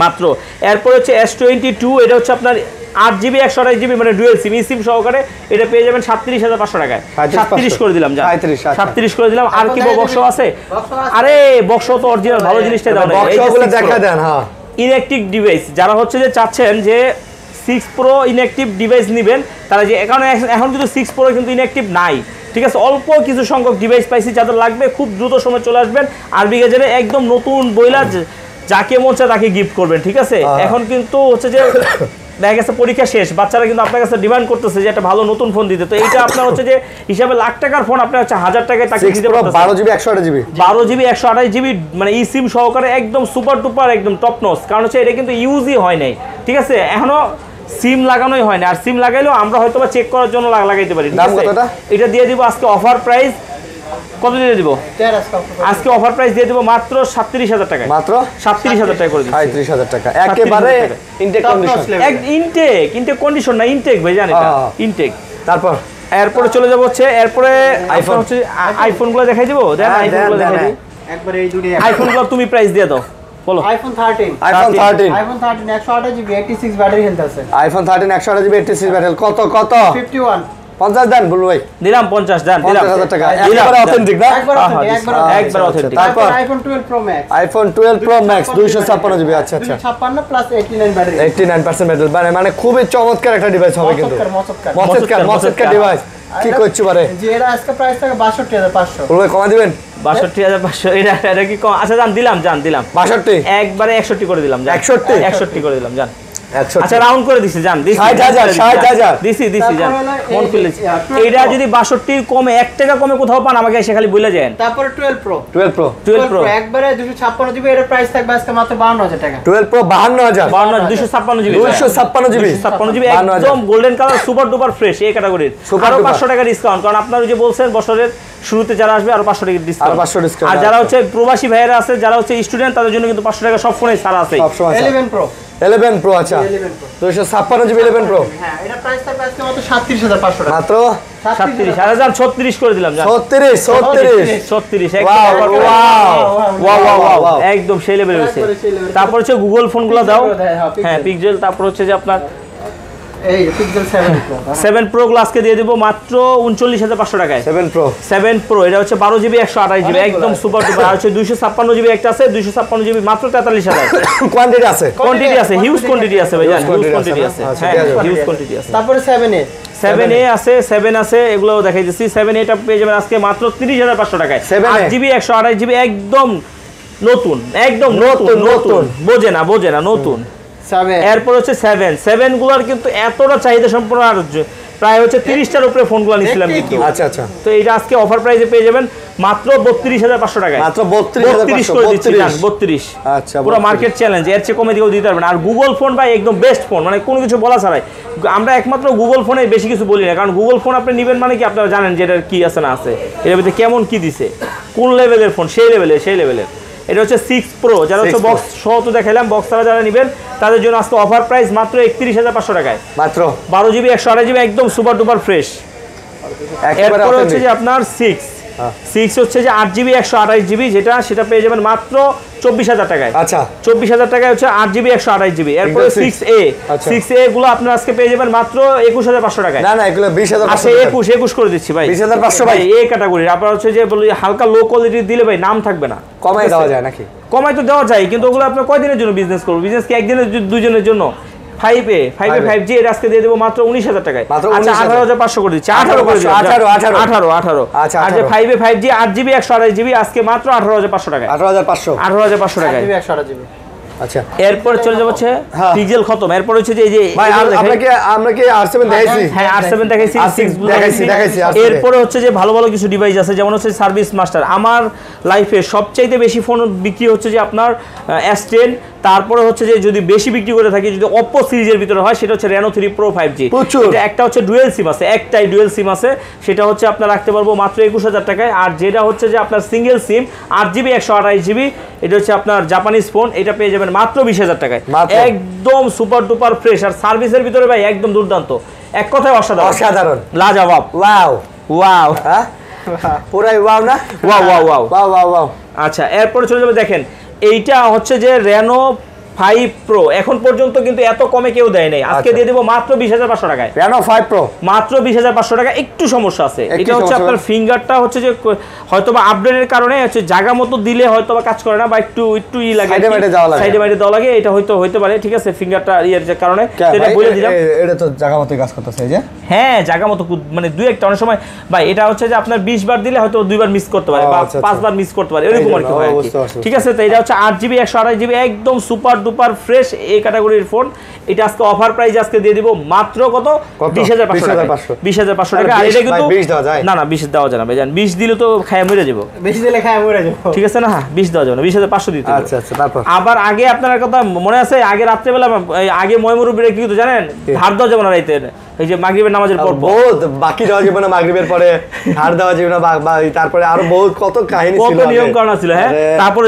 মাত্র। এরপর হচ্ছে S22, এটা হচ্ছে আপনার 8GB 128GB মানে ডুয়েল সিম, ই সিম সহকারে। এটা পেয়ে যাবেন 37,500 টাকায়। 37 করে দিলাম, যা 37 করে দিলাম। আর কি বক্স আছে? আরে বক্স তো অরিজিনাল ভালো জিনিসটাই দাও, বক্সগুলো দেখা দেন। হ্যাঁ, ইনঅ্যাক্টিভ ডিভাইস যারা হচ্ছে যে চাচ্ছেন যে 6 Pro ইনঅ্যাক্টিভ ডিভাইস নেবেন, তারা যে এখন কিন্তু 6 Pro কিন্তু ইনঅ্যাক্টিভ নাই। ঠিক আছে, অল্প কিছু সংখ্যক ডিভাইস পাইছি, যাদের লাগবে খুব দ্রুত সময় চলে আসবেন আরবি গ্যাজেটে। একদম নতুন বইলা যাকে মন চায় তাকে গিফট করবেন। ঠিক আছে, এখন কিন্তু হচ্ছে যে দেখা গেছে পরীক্ষা শেষ, বাচ্চারা কিন্তু আপনার কাছে ডিমান্ড করতেছে যে একটা ভালো নতুন ফোন দিতে। তো এইটা আপনার হচ্ছে যে হিসাবে লাখ টাকার ফোন আপনার হচ্ছে 1000 টাকায় তাকে দিতে পারতেছেন। 12GB 128GB মানে ই সিম সহকারে একদম সুপার টুপার একদম টপ নচ। কারণ হচ্ছে এটা কিন্তু ইউজই হয় নাই। ঠিক আছে, এখনো সিম লাগানোই হয় না, আর সিম লাগাইলেও আমরা হয়তো বা চেক করার জন্য লাগাইতে পারি। এটা দিয়ে দিব আজকে অফার প্রাইস। কত দিয়ে দিব আজকে অফার প্রাইস দিয়ে দিব মাত্র 37,000 টাকায়। মাত্র 37,000 টাকা করে দিচ্ছি। 37,000 টাকা একেবারে ইনটেক কন্ডিশন। ইনটেক কন্ডিশন না, ইনটেক ভাই, জানেন এটা ইনটেক। তারপর এরপরে চলে যাব হচ্ছে এরপরে আইফোন হচ্ছে আইফোনগুলো দেখাই দিব। দেন আইফোনগুলো দেখাই দিই একবারে। এই দুটো আইফোনগুলো তুমি প্রাইস দিয়ে দাও, বলো। আইফোন 13 128GB 86 ব্যাটারি হেলথ আছে। আইফোন 13 128GB 86 ব্যাটারি কত 51 50 দেন বলু ভাই। দিলাম 50 দেন, দিলাম 50,000 টাকা একবারে অথেন্টিক না, একবার অথেন্টিক। তারপর আইফোন 12 Pro Max 256GB। আচ্ছা 56 প্লাস 89 ব্যাটারি, 89% ব্যাটারি, মানে খুবই চমৎকার একটা ডিভাইস হবে কিন্তু। মচৎকার ডিভাইস কি করছো বারে। জি, এর আজকে প্রাইস থাকে 62,500। বলু ভাই কমা দিবেন 62,500। এটা কি কম? আচ্ছা জান দিলাম, 62 একবারে 61 করে দিলাম, 61 করে দিলাম, জান। 61 আচ্ছা রাউন্ড করে দিছি, জান 60,000 দিছি জান, মন খুলেছি। এইটা যদি 62 কমে 1 টাকা কমে কোথাও পান আমাকে এসে খালি বলে যান। তারপর 12 Pro একবারে 256GB, এর প্রাইস থাকবে আজকে মাত্র 52,000 টাকা। 12 Pro 52,000 256GB একদম golden colour super duper fresh এই ক্যাটাগরির। আরো 500 টাকা ডিসকাউন্ট, কারণ আপনারা যে বলছেন বছরের শুরুতে যারা আসবে আরো 500 টাকা ডিসকাউন্ট। আর যারা হচ্ছে প্রবাসী ভাইয়েরা আছে, যারা হচ্ছে স্টুডেন্ট, তাদের জন্য কিন্তু 500 টাকা সব ফোনে ছাড় আছে। 11 Pro আচ্ছা 256GB 11 Pro। হ্যাঁ, এটা প্রাইস থাকবে আজকে মাত্র 37,500 টাকা। মাত্র 37 আর জান 36 করে দিলাম, জান 36 ওয়াও একদম সেই লেভেল হইছে। তারপর হচ্ছে গুগল ফোনগুলো দাও। হ্যাঁ পিক্সেল। তারপর হচ্ছে যে আপনার এই পিক্সেল 7 Pro গুলো আজকে দিয়ে দেব মাত্র 39,500 টাকায়। 7 Pro এটা হচ্ছে 12GB 128GB একদম সুপার ডুপার। আর হচ্ছে 256GB একটা আছে, 256GB মাত্র 43,000। কোয়ান্টিটি আছে হিউজ কোয়ান্টিটি আছে ভাই, জান হিউজ কোয়ান্টিটি আছে। হ্যাঁ হিউজ কোয়ান্টিটি আছে। তারপরে 7A আছে, 7 আছে, এগুলো দেখাই দিচ্ছি। 7A টা পেয়ে যাবেন আজকে মাত্র 30,500 টাকায়। 8GB 128GB একদম নতুন, বোঝে না নতুন। এরপর হচ্ছে 7 গুলার কিন্তু এতটা চাহিদা সম্পন্ন আর প্রায় হচ্ছে 30টার উপরে ফোনগুলো নিছিলাম কিন্তু। আচ্ছা আচ্ছা। তো এটা আজকে অফার প্রাইসে পেয়ে যাবেন মাত্র 32500 টাকায়। মাত্র 32 করে দিচ্ছি, 32। আচ্ছা, পুরো মার্কেট চ্যালেঞ্জ, এর চেয়ে কমে দিয়েও দিতে পারবেন। আর গুগল ফোন ভাই একদম বেস্ট ফোন, মানে কোনো কিছু বলা ছাড়াই। আমরা একমাত্র গুগল ফোনে বেশি কিছু বলি না, কারণ গুগল ফোন আপনি নেবেন মানে কি আপনারা জানেন যে এটার কি আছে না আছে, এর ভিতরে কেমন কি দিছে, কোন লেভেলের ফোন, সেই লেভেলের। এটা হচ্ছে 6 প্রো, যারা হচ্ছে বক্স সহ তো দেখাইলাম, বক্স ছাড়া যারা নেবেন তাদের জন্য আজকে অফার প্রাইস মাত্র 31500 টাকায়, মাত্র 12 জিবি 128 জিবি একদম সুপার ডুপার ফ্রেশ। এরপর হচ্ছে যে আপনার 6 হচ্ছে যে 8 জিবি 128 জিবি, সেটা পেয়ে যাবেন মাত্র 24000 টাকায়। আচ্ছা, 24000 টাকায় হচ্ছে 8 জিবি 128 জিবি। এরপরে 6A গুলো আপনারা আজকে পেয়ে যাবেন মাত্র 21500 টাকায়। না এগুলো 20000। আচ্ছা 21 করে দিচ্ছি ভাই, 20500 ভাই। এই ক্যাটাগরি আপনারা হচ্ছে যে বলি হালকা লো কোয়ালিটি দিলে ভাই নাম থাকবে না। কমাই দেওয়া যায় নাকি? কমাই তো দেওয়া যায়, কিন্তু ওগুলো আপনার কয়দিনের জন্য বিজনেস করবো? বিজনেস কি একদিনের দুজনের জন্য? 5A 5G এর আজকে দিয়ে দেবো মাত্র 19000 টাকায়। আচ্ছা 18500 করে দিচ্ছি, 18 করে দিচ্ছি, 18। আচ্ছা আর যে 5A 5G 8 জিবি 128 জিবি আজকে মাত্র 18500 টাকায়। 18500 টাকায়। আচ্ছা, এরপর চলে যাব হচ্ছে পিক্সেল খতম। এরপর হচ্ছে যে এই যে ভাই আমরা কি R7 দেখাইছি? হ্যাঁ R7 দেখাইছি, 6 দেখাইছি। এরপর হচ্ছে যে ভালো ভালো কিছু ডিভাইস আছে, যেমন হচ্ছে সার্ভিস মাস্টার। আমার লাইফে সবচাইতে বেশি ফোন বিক্রি হচ্ছে যে আপনার S10, তারপরে হচ্ছে যে যদি বেশি বিক্রি করে থাকি যদি Oppo সিরিজের ভিতরে হয় সেটা হচ্ছে Reno 3 Pro 5G। এটা একটা হচ্ছে ডুয়েল সিম আছে, একটাই ডুয়েল সিম আছে, সেটা হচ্ছে আপনার রাখতে পারবো মাত্র 21000 টাকায়। আর যেটা হচ্ছে যে আপনার সিঙ্গেল সিম 8 জিবি 128 জিবি, এটা হচ্ছে আপনার জাপানিজ ফোন, এটা পেয়ে যাবেন মাত্র 20000 টাকায়, একদম সুপার ডুপার ফ্রেশ। আর সার্ভিসের ভিতরে ভাই একদম দুর্দান্ত, এক কথায় অসাধারণ, লাজবাব, ওয়াও হ্যাঁ পুরাই ওয়াও না? ওয়াও। আচ্ছা এরপরে চলে যাবে, দেখেন এইটা হচ্ছে যে Reno 5 Pro, এখন পর্যন্ত কিন্তু এত কমে কেউ দেয় নাই, আজকে দিয়ে দেব মাত্র 20500 টাকায়। Reno 5 Pro মাত্র 20500 টাকা। একটু সমস্যা আছে, এটা হচ্ছে আপনার ফিঙ্গারটা হচ্ছে যে হয়তোবা আপডেটের কারণে হচ্ছে জায়গা মতো দিলে হয়তোবা কাজ করে না, বা একটু ই লাগে, সাইডে মাইডে দেওয়া লাগে, এটা হইতে পারে। ঠিক আছে, ফিঙ্গারটা ইয়ের কারণে এটা বলে দিলাম। এটা তো জায়গা মতোই কাজ করতেছে, এই যে হ্যাঁ জায়গা মতো, মানে দুই একটা অনেক সময় ভাই এটা হচ্ছে যে আপনার 20 বার দিলে হয়তো 2 বার মিস করতে পারে, বা 5 বার মিস করতে পারে, এরকম আর কি হয়। ঠিক আছে, তো এটা হচ্ছে 8 জিবি 128 জিবি একদম সুপার ডুপার ফ্রেশ এই ক্যাটাগরির ফোন। এটা আজকে অফার প্রাইস আজকে দিয়ে দিব মাত্র কত? 20500 টাকা। 20500 টাকা। আর এটা কিন্তু না 20 দেওয়া যায় না ভাই, জান 20 দিলে তো খায়া মরে যাব, 20 দিলে খায়া মরে যাব। ঠিক আছে না? 20 দেওয়া যাবে না, 20500 দিতে হবে। আচ্ছা তারপর আবার আগে আপনার কথা মনে আছে, আগে রাত্রেবেলা আগে ময়মুরুবিরা কি হতো জানেন? ধার দেওয়া যাবে না রাইতে, এই যে মাগরিবের নামাজের পর বহুত বাকি দেওয়া যাবে না, মাগরিবের পরে ধার দেওয়া যাবে না, তারপরে আরো বহুত কত কাহিনী ছিল, কত নিয়ম কারণ ছিল। হ্যাঁ তারপরে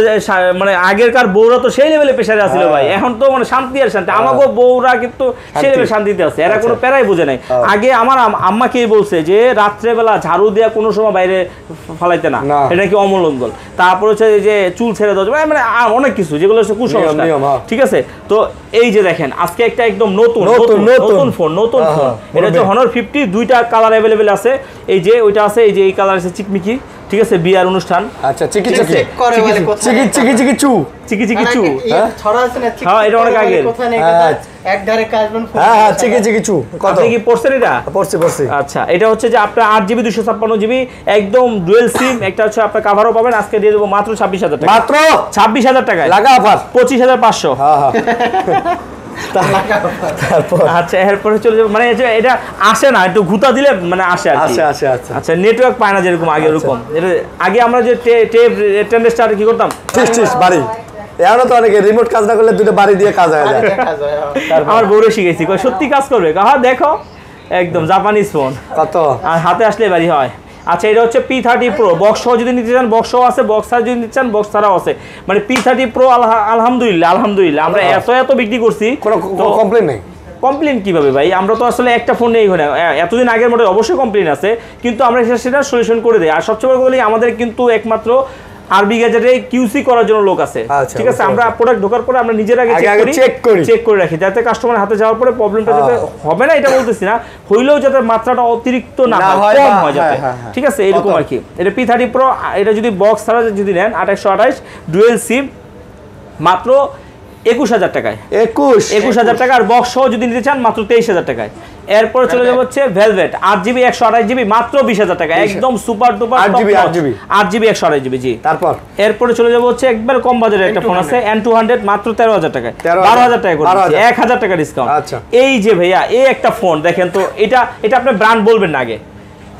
মানে আগেরকার বউরা তো সেই লেভেলে প্রেসারে আছিল ভাই, এখন তো মানে শান্তি আর শান্তি। আমাগো বউরা কিন্তু সেই লেভেলে শান্তিতে আছে, এরা কোনো প্যারাই বুঝে নাই। আগে আমার আম্মাকেই বলছে যে রাত্রেবেলা ঝাড়ু দেওয়া কোনো সময় বাইরে ফালাইতে না, এটা কি অমঙ্গল। তারপর হচ্ছে যে চুল ছেড়ে দেওয়া, মানে অনেক কিছু যেগুলো হচ্ছে কুসংস্কার। ঠিক আছে, তো এই যে দেখেন আজকে একটা একদম নতুন ফোন, এটা হচ্ছে Honor 50, দুইটা কালার अवेलेबल আছে। এই যে ওইটা আছে, এই যে এই কালার আছে চিকমিকি, ঠিক আছে, বিয়ার অনুষ্ঠান। আচ্ছা চিকি চু, ছড়া আছে না? হ্যাঁ এটা অনেক আগে, কোথায় নেই এক ধারে কাজবেন ফোন। হ্যাঁ চিকি চু, কত আপনি কি পড়ছেন এটা? পড়ছি। আচ্ছা এটা হচ্ছে যে আপনার 8 জিবি 256 জিবি একদম ডুয়েল সিম, একটা হচ্ছে আপনার কভারও পাবেন। আজকে দিয়ে দেব মাত্র 26000 টাকা, মাত্র 26000 টাকায় লাগা অফার 25500। আচ্ছা এরপরে চলে যাবো, মানে এটা আসে না, একটু ঘুতা দিলে মানে আসে আর কি। আচ্ছা নেটওয়ার্ক পায় না যেরকম আগে, এরকম আগে আমরা যে টেপ টেন্ডেস্টার কি করতাম, বাড়ি এখনো তো অনেকে রিমোট কাজ না করলে দুটো বাড়ি দিয়ে কাজ হয়ে যায়। আমার বউরে শিখেছি, সত্যি কাজ করবে, হ্যাঁ দেখো একদম জাপানিজ ফোন, কত আর হাতে আসলে বাড়ি হয়। আচ্ছা এটা হচ্ছে P30 Pro, বক্স সহ যদি নিতে চান বক্স সহ আছে, বক্স ছাড়া যদি নিতে চান বক্স ছাড়াও আছে। মানে P30 Pro আলহামদুলিল্লাহ আমরা এত বিক্রি করছি, কোনো কমপ্লেইন নেই। কমপ্লেন কিভাবে ভাই? আমরা তো আসলে একটা ফোন নেই, এতদিন আগের মধ্যে অবশ্যই কমপ্লেন আছে, কিন্তু আমরা সেটা সলিউশন করে দেই। আর সবচেয়ে বড় কথা আমাদের কিন্তু একমাত্র আরবি গ্যাজেটে কিউসি করার জন্য লোক আছে। ঠিক আছে, আমরা প্রোডাক্ট ঢোকার পরে আমরা নিজের আগে চেক করে রাখি, যাতে কাস্টমার হাতে যাওয়ার পরে প্রবলেমটা যাতে হবে না, এটা বলতেছি না, হইলেও যাতে মাত্রাটা অতিরিক্ত না হয়, কম হয় যাতে। ঠিক আছে, এরকম আর কি। এটা P30 Pro, এটা যদি বক্স ছাড়া যদি নেন 828 ডুয়েল সিম মাত্র 21,000 টাকায়। 21,000 টাকা। আর বক্স সহ যদি নিতে চান মাত্র 23,000 টাকায়। এরপরে চলে যাবে হচ্ছে ভেলভেট 8GB 128GB মাত্র 20,000 টাকা, একদম সুপার ডুপার 8GB 128GB। জি, তারপর এরপরে চলে যাবে হচ্ছে একবার কম বাজারের একটা ফোন আছে N200 মাত্র 13,000 টাকায়, 12,000 টাকা করে দিচ্ছি, 1,000 টাকা ডিসকাউন্ট। আচ্ছা, এই যে ভাইয়া এই একটা ফোন দেখেন তো, এটা আপনি ব্র্যান্ড বলবেন না আগে,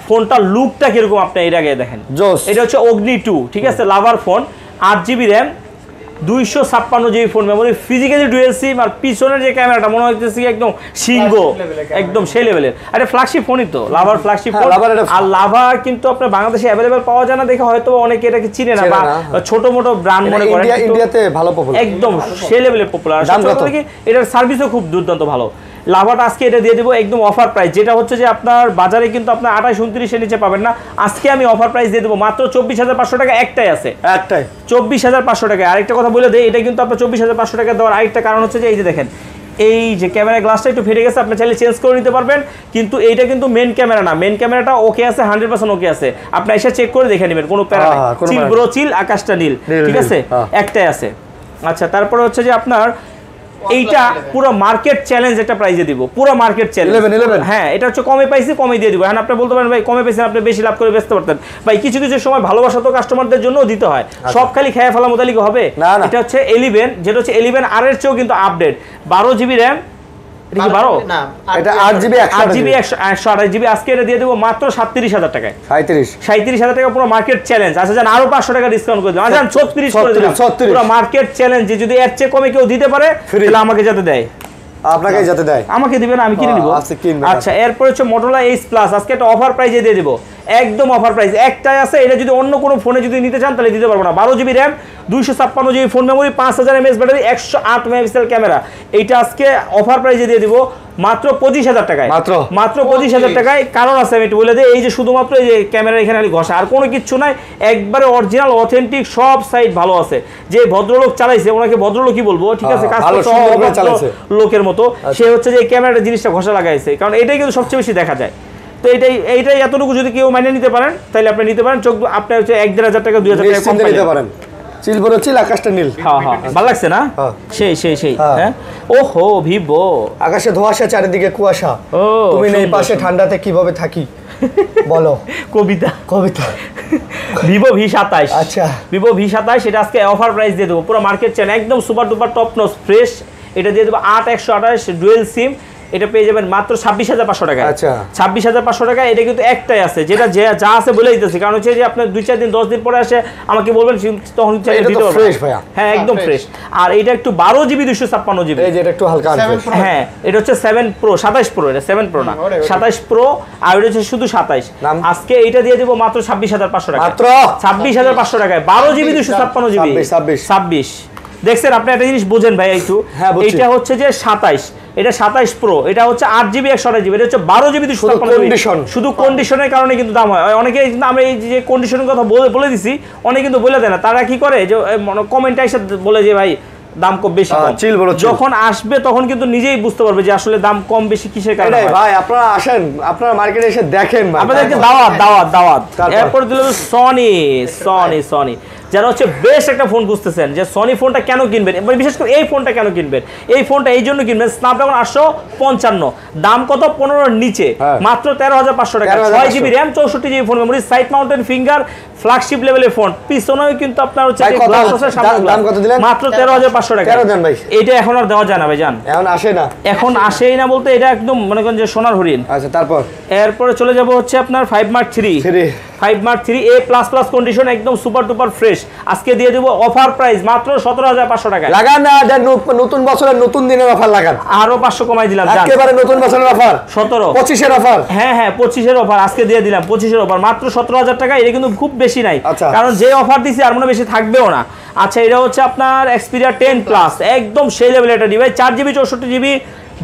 ফোনটার লুকটা কিরকম আপনি এর আগে দেখেন। এটা হচ্ছে অগ্নি 2, ঠিক আছে, লাভার phone, 8GB RAM, 256GB phone memory, physically dual sim, আর পিছনের যে ক্যামেরাটা মনে হচ্ছে একদম সিংহ, একদম সেই লেভেলের। আরে ফ্ল্যাগশিপ ফোনই তো, লাভার ফ্ল্যাগশিপ ফোন। আর লাভা কিন্তু আপনার বাংলাদেশে অ্যাভেলেবল পাওয়া যায় না দেখে হয়তো অনেকে এটাকে চিনে না বা ছোট মোটো ব্র্যান্ড মনে করে, ইন্ডিয়াতে ভালো পপুলার, একদম সেই লেভেলে পপুলার। এটার সার্ভিসও খুব দুর্দান্ত ভালো। লাভাটা আজকে এটা দিয়ে দেবো একদম অফার প্রাইস, যেটা হচ্ছে যে আপনার বাজারে কিন্তু আপনার 28-29 এর নিচে পাবেন না। আজকে আমি অফার প্রাইস দিয়ে দেবো মাত্র 24,500 টাকা। একটাই আছে, 24,500 টাকা। আরেকটা কথা বলে দেই, এটা কিন্তু আপনার 24,500 টাকা দেওয়ার আরেকটা কারণ হচ্ছে যে এই যে দেখেন, এই যে ক্যামেরা গ্লাসটা একটু ফেটে গেছে, আপনি চাইলে চেঞ্জ করে নিতে পারবেন, কিন্তু এইটা কিন্তু মেন ক্যামেরা না, মেন ক্যামেরাটা ওকে আছে, 100% ওকে আছে, আপনি এসে চেক করে দেখে নেবেন, কোনো প্যারা নাই। চিল ব্রো চিল, আকাশটা নীল, ঠিক আছে, একটাই আছে। আচ্ছা, তারপরে হচ্ছে যে আপনার এইটা পুরো মার্কেট চ্যালেঞ্জ একটা প্রাইজে দিব, পুরো মার্কেট চ্যালেঞ্জ। হ্যাঁ, এটা হচ্ছে কমে পাইছি, কমে দিয়ে দিব। হ্যাঁ, আপনি বলতে পারেন ভাই কমে পাইছেন, আপনি বেশি লাভ করে বেচতে পারতেন। ভাই কিছু কিছু সময় ভালোবাসা তো কাস্টমারদের জন্য দিতে হয়, সব খালি খেয়ে ফেলা মোতালিক হবে। এটা হচ্ছে 11, যেটা হচ্ছে 11 আর এর চেয়েও কিন্তু আপডেট, 12GB র্যাম, এটা কি 12 না, এটা 8GB 128GB। আজকে এটা দিয়ে দেবো মাত্র 37,000 টাকায়, 37,000 টাকা, পুরো মার্কেট চ্যালেঞ্জ। আচ্ছা যান, আরো 500 টাকা ডিসকাউন্ট করে দিলাম, আচ্ছা 36 করে দিলাম, পুরো মার্কেট চ্যালেঞ্জ। যদি এর চেয়ে কমে কেউ দিতে পারে তাহলে আমাকে যাতে দেয়, আপনাকেই যাতে দেয়, আমাকে দিবেন, আমি কিনে নিব। আচ্ছা, এরপর হচ্ছে Motorola Ace Plus, আজকে একটা অফার প্রাইসে দিয়ে দেব, একদম অফার প্রাইস, একটাই আছে। এটা যদি অন্য কোনো ফোনে যদি নিতে চান তাহলে দিতে পারবো না। 12GB RAM, 256GB phone memory, 5000 mAh battery, 108 megapixel camera. এইটা আজকে অফার প্রাইসে দিয়ে দিব মাত্র 25,000 টাকায়, মাত্র 25,000 টাকায়। কারণ আছে, আমি একটু বলে দিই, এই যে শুধুমাত্র এই যে ক্যামেরা এখানে ঘষা, আর কোনো কিছু নাই, একবারে অরিজিনাল অথেন্টিক, সব সাইড ভালো আছে। যে ভদ্রলোক চালাইছে ওনাকে ভদ্রলোকই বলবো, ঠিক আছে, কাজ লোকের মতো, সে হচ্ছে যে ক্যামেরাটা জিনিসটা ঘষা লাগাইছে, কারণ এটাই কিন্তু সবচেয়ে বেশি দেখা যায়। তো এইটাই এতটুকু যদি কেউ মানে নিতে পারেন তাহলে আপনি নিতে পারেন। চোখ আপনি হচ্ছে 1,500 টাকা 2,000 টাকা কম নিতে পারেন। চিলবড় চিল, আকাশটা নীল। হ্যাঁ, ভালো লাগছে না? সেই হ্যাঁ। ওহো ভিভো, আকাশে ধোঁয়াশা, চারিদিকে কুয়াশা, তুমি নেই পাশে, ঠান্ডাতে কিভাবে থাকি বলো। কবিতা ভিভো V27। আচ্ছা, ভিভো V27, এটা আজকে অফার প্রাইস দিয়ে দেবো, পুরো মার্কেট চ্যান, একদম super duper top notch fresh. এটা দিয়ে দেবো 8/128 ডুয়েল সিম, এটা পেয়ে যাবেন মাত্র 26,500 টাকা। আচ্ছা, 26,500 টাকা। এটা কিন্তু একটাই আছে, যেটা যা আছে বলে দিতেছি, কারণ হচ্ছে যে আপনার 2-4 দিন 10 দিন পরে আসে আমাকে বলবেন, তখন দিতে পারবো। হ্যাঁ, একদম ফ্রেশ। আর এটা একটু 12GB 256GB, এই যে এটা একটু হালকা আছে। হ্যাঁ, এটা হচ্ছে 7 Pro, 27 Pro, এটা 7 Pro না, 27 Pro, আর এটা হচ্ছে শুধু 27। আজকে এইটা দিয়ে দেবো মাত্র 26,500 টাকা, মাত্র 26,500 টাকায়, 12GB 256GB, 26। দেখছেন আপনি একটা জিনিস বোঝেন ভাই একটু, এটা হচ্ছে যে 27, এটা 27 Pro, এটা হচ্ছে 8GB 128GB, এটা হচ্ছে 12GB 256GB। শুধু কন্ডিশনের কারণে কিন্তু দাম হয়। অনেকে কিন্তু আমরা এই যে কন্ডিশনের কথা বলে দিছি, অনেকে কিন্তু বলে দেয় না। তারা কি করে যে কমেন্টে এসে বলে যে ভাই দাম কম বেশি কম, যখন আসবে তখন কিন্তু নিজেই বুঝতে পারবে যে আসলে দাম কম বেশি কিসের কারণে। ভাই আপনারা আসেন, আপনারা মার্কেটে এসে দেখেন, আপনাদেরকে দাওয়াত। এরপর দিল সনি, যারা হচ্ছে বেস্ট একটা ফোন বুঝতেছেন যে সনি ফোনটা কেন কিনবেন, বিশেষ করে এই ফোনটা কেন কিনবেন, এই ফোনটা এই জন্য কিনবেন, স্ন্যাপড্রাগন 855, দাম কত 15 এর নিচে, মাত্র 13,500 টাকা, 6GB RAM, 64GB phone memory, side mountain finger, flagship লেভেলের ফোন, পিছনেও কিন্তু আপনার হচ্ছে মাত্র 13,500 টাকা। এটা এখন আর দেওয়া যায় না ভাই, জান এখন আসেই না বলতে, এটা একদম মনে করেন যে সোনার হরিণ। আচ্ছা, তারপর এরপরে চলে যাব হচ্ছে আপনার 5 Mark 3 A++ কন্ডিশন, একদম সুপার ডুপার ফ্রেশ। আজকে দিয়ে দেব অফার প্রাইস মাত্র 17,500 টাকা। লাগান না, নতুন বছরের নতুন দিনের অফার লাগান, আরো 500 কমাই দিলাম, একেবারে নতুন বছরের অফার, 25 এর অফার। হ্যাঁ 25 এর অফার আজকে দিয়ে দিলাম, 25 এর অফার মাত্র 17,000 টাকা। এটা কিন্তু খুব বেশি নাই, কারণ যে অফার দিছি আর মনে বেশি থাকবেও না। আচ্ছা, এটা হচ্ছে আপনার Xperia 10+, একদম সেই লেভেলের একটা ডিভাইস, 4GB 64GB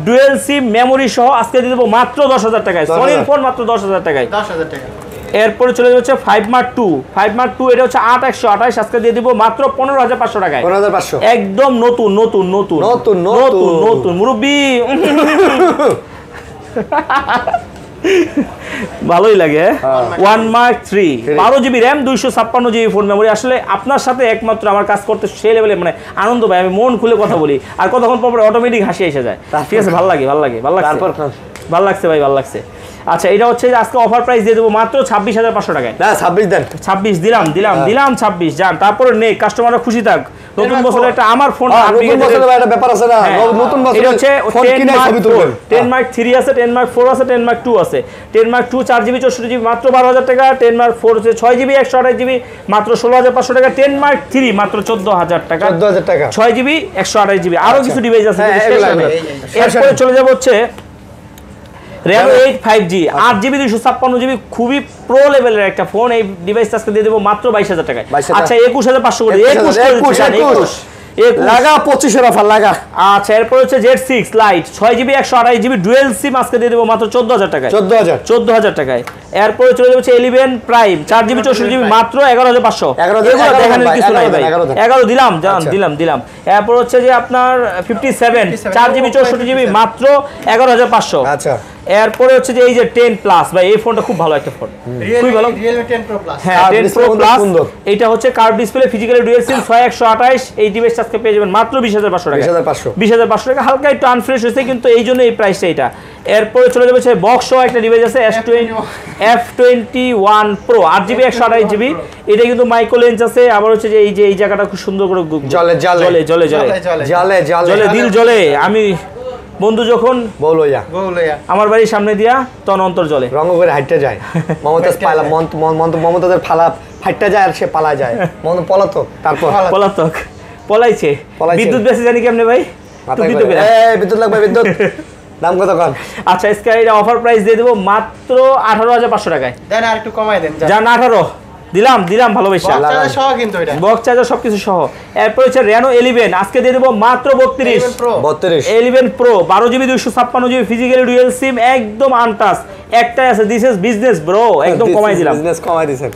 ডুয়েল সিম মেমোরি সহ। আজকে দিয়ে দেবো মাত্র 10,000 টাকায়, সনির ফোন মাত্র 10,000 টাকায়। এরপরে চলে যাচ্ছে 5 Mark 2, এটা হচ্ছে 8/128, আজকে দিয়ে দিব মাত্র 15,500 টাকায়, 15,500, একদম নতুন মুরব্বি। ভালোই লাগে। 1 Mark 3 12GB RAM 256GB phone memory. আসলে আপনার সাথে একমাত্র আমার কাজ করতে সেই লেভেলে মানে আনন্দ পাই, আমি মন খুলে কথা বলি আর কতক্ষণ পর অটোমেটিক হাসি এসে যায়। ঠিক আছে, ভালো লাগে ভালো লাগছে ভালো লাগছে ভাই, ভালো লাগছে। আচ্ছা, এটা হচ্ছে যে আজকে অফার প্রাইস দিয়ে দেবো মাত্র 26,500 টাকায়। না 26 দেন, 26 দিলাম 26 যান। তারপরে নেই, কাস্টমাররা খুশি থাক। নতুন বছরে একটা আমার ফোন নতুন বছরে ভাই একটা ব্যাপার আছে না, নতুন বছরে এটা হচ্ছে ফোন কিনে ছবি তুলবেন। 10 Mark 3 আছে, 10 Mark 4 আছে, 10 Mark 2 আছে। 10 Mark 2 4GB 64GB মাত্র 12,000 টাকা। 10 Mark 4 হচ্ছে 6GB 128GB মাত্র 16,500 টাকা। 10 Mark 3 মাত্র 14,000 টাকা। 14,000 টাকা 6GB 128GB। আরো কিছু ডিভাইস আছে। এরপরে চলে যাব হচ্ছে Reno 8 5G 8GB 256GB, খুবই প্রো লেভেলের একটা ফোন। এই ডিভাইসটা আজকে দিয়ে দেবো মাত্র 22,000 টাকায়। আচ্ছা 21,500 করে 21 লাগা 25 এর অফার লাগা। আচ্ছা, এরপর হচ্ছে Z6 Lite 6GB 128GB dual সিম আজকে দিয়ে দেবো মাত্র 14,000 টাকায়। 14,000 টাকায়। এরপরে চলে যাচ্ছে 11 Prime 4GB 64GB মাত্র 11,500। এগুলো দেখানোর কিছু নাই ভাই। 11 দিলাম জান, দিলাম। এরপর হচ্ছে যে আপনার 57 4GB 64GB মাত্র 11,500। আচ্ছা, এরপরে হচ্ছে যে এই যে 10 প্লাস ভাই, এই ফোনটা খুব ভালো একটা ফোন, খুবই ভালো। Realme 10 Pro Plus। হ্যাঁ 10 Pro Plus, এটা হচ্ছে কার্ভ ডিসপ্লে ফিজিক্যালি ডুয়াল সিম 6128। এই ডিভাইসটা আজকে পেয়ে যাবেন মাত্র 20,500 টাকা। 20,500 টাকা। হালকা একটু আনফ্রেশ হয়েছে কিন্তু এই জন্য এই প্রাইসটা এটা। এরপরে চলে যাবে হচ্ছে বক্স সহ একটা ডিভাইস আছে F21 Pro 8GB 128GB। এটা কিন্তু মাইক্রো লেন্স আছে। আবার হচ্ছে যে এই জায়গাটা খুব সুন্দর করে জ্বলে দিল জ্বলে। আমি বন্ধু যখন বউলইয়া আমার বাড়ির সামনে দিয়া তখন অন্তর জ্বলে, রঙ করে হাইটটা যায়। মমতাজের ফালা হাইটটা যায় আর সে পালা যায়। পলাতক, তারপর পলাইছে। বিদ্যুৎ বেঁচে জানি কেমনে ভাই? বিদ্যুৎ লাগবে, বিদ্যুৎ দাম কত কম? আচ্ছা, স্কাইটা অফার প্রাইস দিয়ে দেবো মাত্র 18,500 টাকায়। দেন আর একটু কমাই দেন জান। 18 দিলাম ভালোবাসা, বক্স চার্জার সবকিছু সহ। এরপর হচ্ছে Reno 11 আজকে দিয়ে দেবো মাত্র 32 11 Pro 12GB 256GB physically dual সিম একদম আনটাচ। একটাই আছে, দিস ইজ বিজনেস ব্রো। একদম কমাই দিলাম, কমাই দিছি।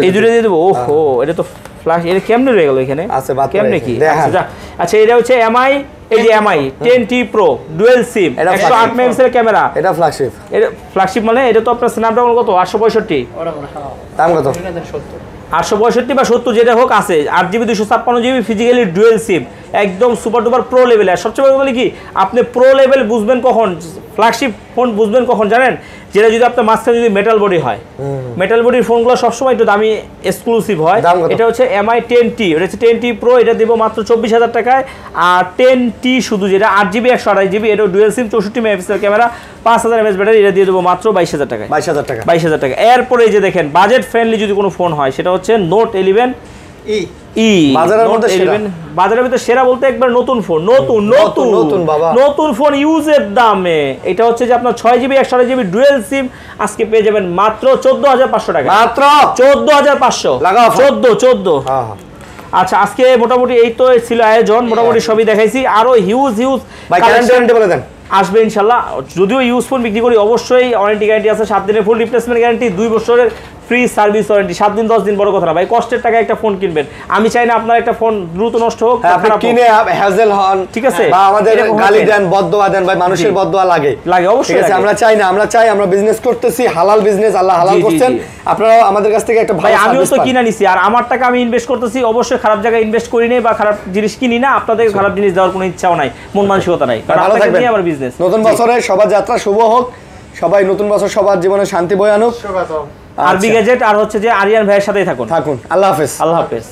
এই দুটো দিয়ে দেবো। ওহো, এটা তো ফ্ল্যাশ। এটা কেমনে রয়ে গেল এখানে? কেমনে কি? আচ্ছা, এটা হচ্ছে MI, এই যে MI 10T Pro dual SIM 108 megapixel camera. এটা ফ্ল্যাগশিপ। এটা ফ্ল্যাগশিপ মানে এটা তো আপনার স্ন্যাপড্রাগন কত 865 দাম কত? 865 বা 70 যেটা হোক আছে। 8GB 256GB ফিজিক্যালি ডুয়াল সিম একদম সুপার ডুপার প্রো লেভেল। আর সবচেয়ে বড় কথা কি, আপনি প্রো লেভেল বুঝবেন কখন, ফ্ল্যাগশিপ ফোন বুঝবেন কখন জানেন? যেটা যদি আপনার মাঝখানে যদি মেটাল বডি হয়। মেটাল বডির ফোনগুলো সবসময় একটু দামি এক্সক্লুসিভ হয়। এটা হচ্ছে MI 10T, এটা হচ্ছে 10T Pro, এটা দেব মাত্র 24,000 টাকায়। আর 10T শুধু যেটা 8GB 128GB, এটা dual SIM 64 megapixel camera 5000 mAh battery, এটা দিয়ে দেবো মাত্র 22,000 টাকায়। 22,000 টাকা। এরপরে এই যে দেখেন বাজেট ফ্রেন্ডলি যদি কোনো ফোন হয় সেটা হচ্ছে Note 11 বাজারের ভিতরে সেরা বলতে একবার নতুন ফোন, নতুন ফোন ইউজের দামে। এটা হচ্ছে যে আপনার 6GB 128GB ডুয়াল সিম আজকে পেয়ে যাবেন মাত্র 14,500 টাকা। মাত্র 14,500 লাগাও। 14। আচ্ছা, আজকে মোটামুটি এই তো ছিল আয়োজন, মোটামুটি সবই দেখাইছি। আরো হিউজ বলে দেন আসবে ইনশাল্লাহ। যদিও ইউজ ফোন বিক্রি করি, অবশ্যই ওয়ারেন্টি গ্যারান্টি আছে, 7 দিনের ফুল রিপ্লেসমেন্ট গ্যারান্টি, 2 বছরের ফ্রি সার্ভিস ওয়ারেন্টি। 7 দিন 10 দিন বড় কথা না ভাই, কষ্টের টাকা একটা ফোন কিনবেন। আমি চাই না আপনার একটা ফোন দ্রুত নষ্ট হোক, আপনি কিনে হ্যাজেল হন, ঠিক আছে, বা আমাদের গালি দেন, বদদোয়া দেন ভাই, মানুষের বদদোয়া লাগে অবশ্যই। ঠিক আছে, আমরা চাই না, আমরা চাই আমরা বিজনেস করতেছি, হালাল বিজনেস, আল্লাহ হালাল করছেন, আপনারাও আমাদের কাছ থেকে একটা ভালো। আমিও তো কিনা নিছি, আর আমার টাকা আমি ইনভেস্ট করতেছি, অবশ্যই খারাপ জায়গায় ইনভেস্ট করি নাই বা খারাপ জিনিস কিনি না। আপনাদের খারাপ জিনিস দেওয়ার কোনো ইচ্ছাও নাই, মন মানসিকতা নাই, কারণ আপনাদের নিয়ে আমার বিজনেস। নতুন বছরে সবার যাত্রা শুভ হোক, সবাই নতুন বছর সবার জীবনে শান্তি বয়ে আনুক। আরবি গ্যাজেট আর হচ্ছে যে আরিয়ান ভাইয়ের সাথেই থাকুন। আল্লাহ হাফেজ।